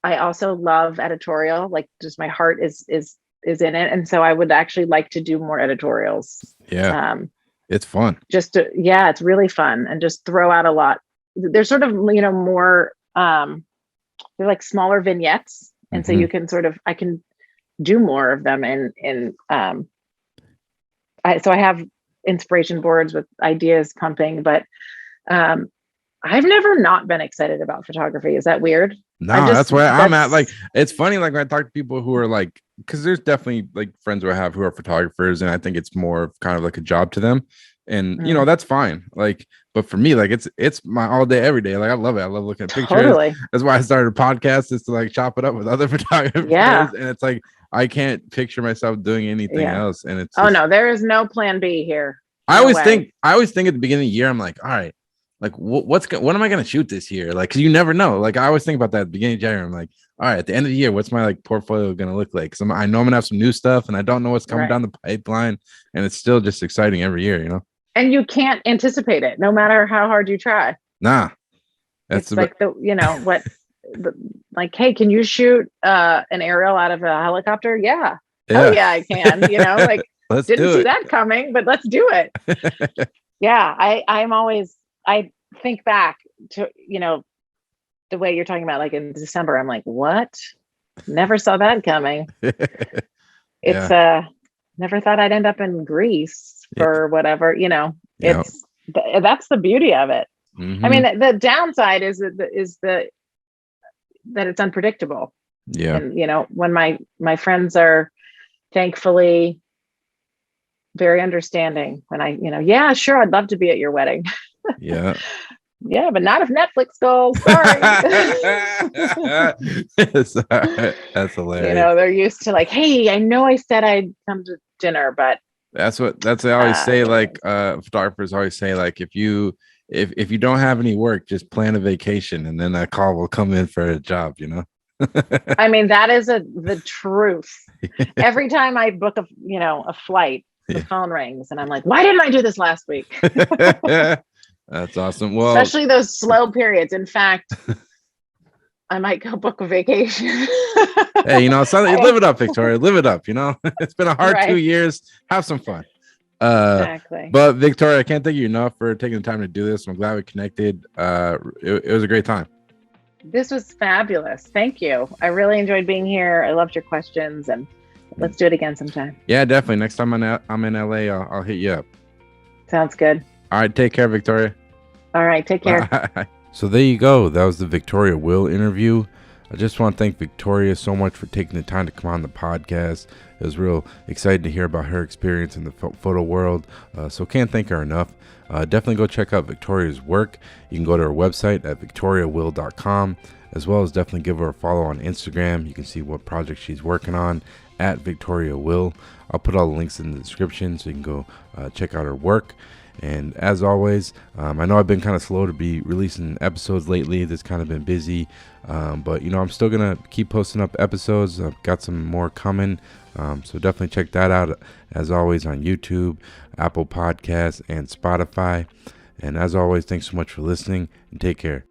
I also love editorial. Like, just my heart is in it, and so I would actually like to do more editorials. Yeah, Um, it's fun. just to, yeah, it's really fun, and just throw out a lot. There's sort of, more they're like smaller vignettes, and so Hmm. you can sort of, I can do more of them so I have inspiration boards with ideas pumping, but um I've never not been excited about photography. Is that weird? No, that's where I'm at. Like, That's it's funny, like when I talk to people who are like, because there's definitely like friends who I have who are photographers, and I think it's more of kind of like a job to them. And that's fine. Like, but for me, like it's my all day, every day. Like, I love it. I love looking at pictures. totally. That's why I started a podcast, is to like chop it up with other photographers. Yeah. And it's like I can't picture myself doing anything Yeah. else. And it's Oh just, no, there is no plan B here. I No always way. think at the beginning of the year, I'm like, all right, like what am I gonna shoot this year? Like, because you never know. Like, I always think about that at the beginning of January. I'm like, all right, at the end of the year, what's my like portfolio gonna look like? Because I know I'm gonna have some new stuff, and I don't know what's coming Right. down the pipeline, and it's still just exciting every year. And you can't anticipate it, no matter how hard you try. Nah, that's It's like like, hey, can you shoot an aerial out of a helicopter? Yeah. Oh yeah, yeah, I can. Like, let's didn't do see it. that coming, but let's do it. Yeah, I think back to, the way you're talking about, like in December, I'm like, what? Never saw that coming. It's Yeah, never thought I'd end up in Greece yeah, for whatever, yeah. that's the beauty of it. I Hmm. mean, the downside is that it's unpredictable. Yeah, And when my friends are thankfully very understanding, when yeah, sure, I'd love to be at your wedding. yeah. Yeah, but not if Netflix calls. Sorry. That's hilarious. They're used to, like, hey, I know I said I'd come to dinner, but That's they always say. yeah. Like, photographers always say, like, if you don't have any work, just plan a vacation, and then that call will come in for a job. I mean, that is the truth. Every time I book a flight, the phone rings, and I'm like, why didn't I do this last week? That's awesome. Well, Especially those slow periods. In fact, I might go book a vacation. hey, live it up, Victoria. Live it up. It's been a hard 2 years. Have some fun. Exactly. But Victoria, I can't thank you enough for taking the time to do this. I'm glad we connected. It was a great time. This was fabulous. Thank you. I really enjoyed being here. I loved your questions, and let's do it again sometime. Yeah, definitely. Next time I'm in LA, I'll hit you up. Sounds good. All right, take care, Victoria. All right, take care. Bye. So there you go. That was the Victoria Will interview. I just want to thank Victoria so much for taking the time to come on the podcast. It was real exciting to hear about her experience in the photo world. So can't thank her enough. Definitely go check out Victoria's work. You can go to her website at victoriawill.com, as well as definitely give her a follow on Instagram. You can see what project she's working on at Victoria Will. I'll put all the links in the description so you can go check out her work. And as always, I know I've been kind of slow to be releasing episodes lately. This kind of been busy, but I'm still gonna keep posting up episodes. I've got some more coming, so definitely check that out. As always, on YouTube, Apple Podcasts, and Spotify. And as always, thanks so much for listening, and take care.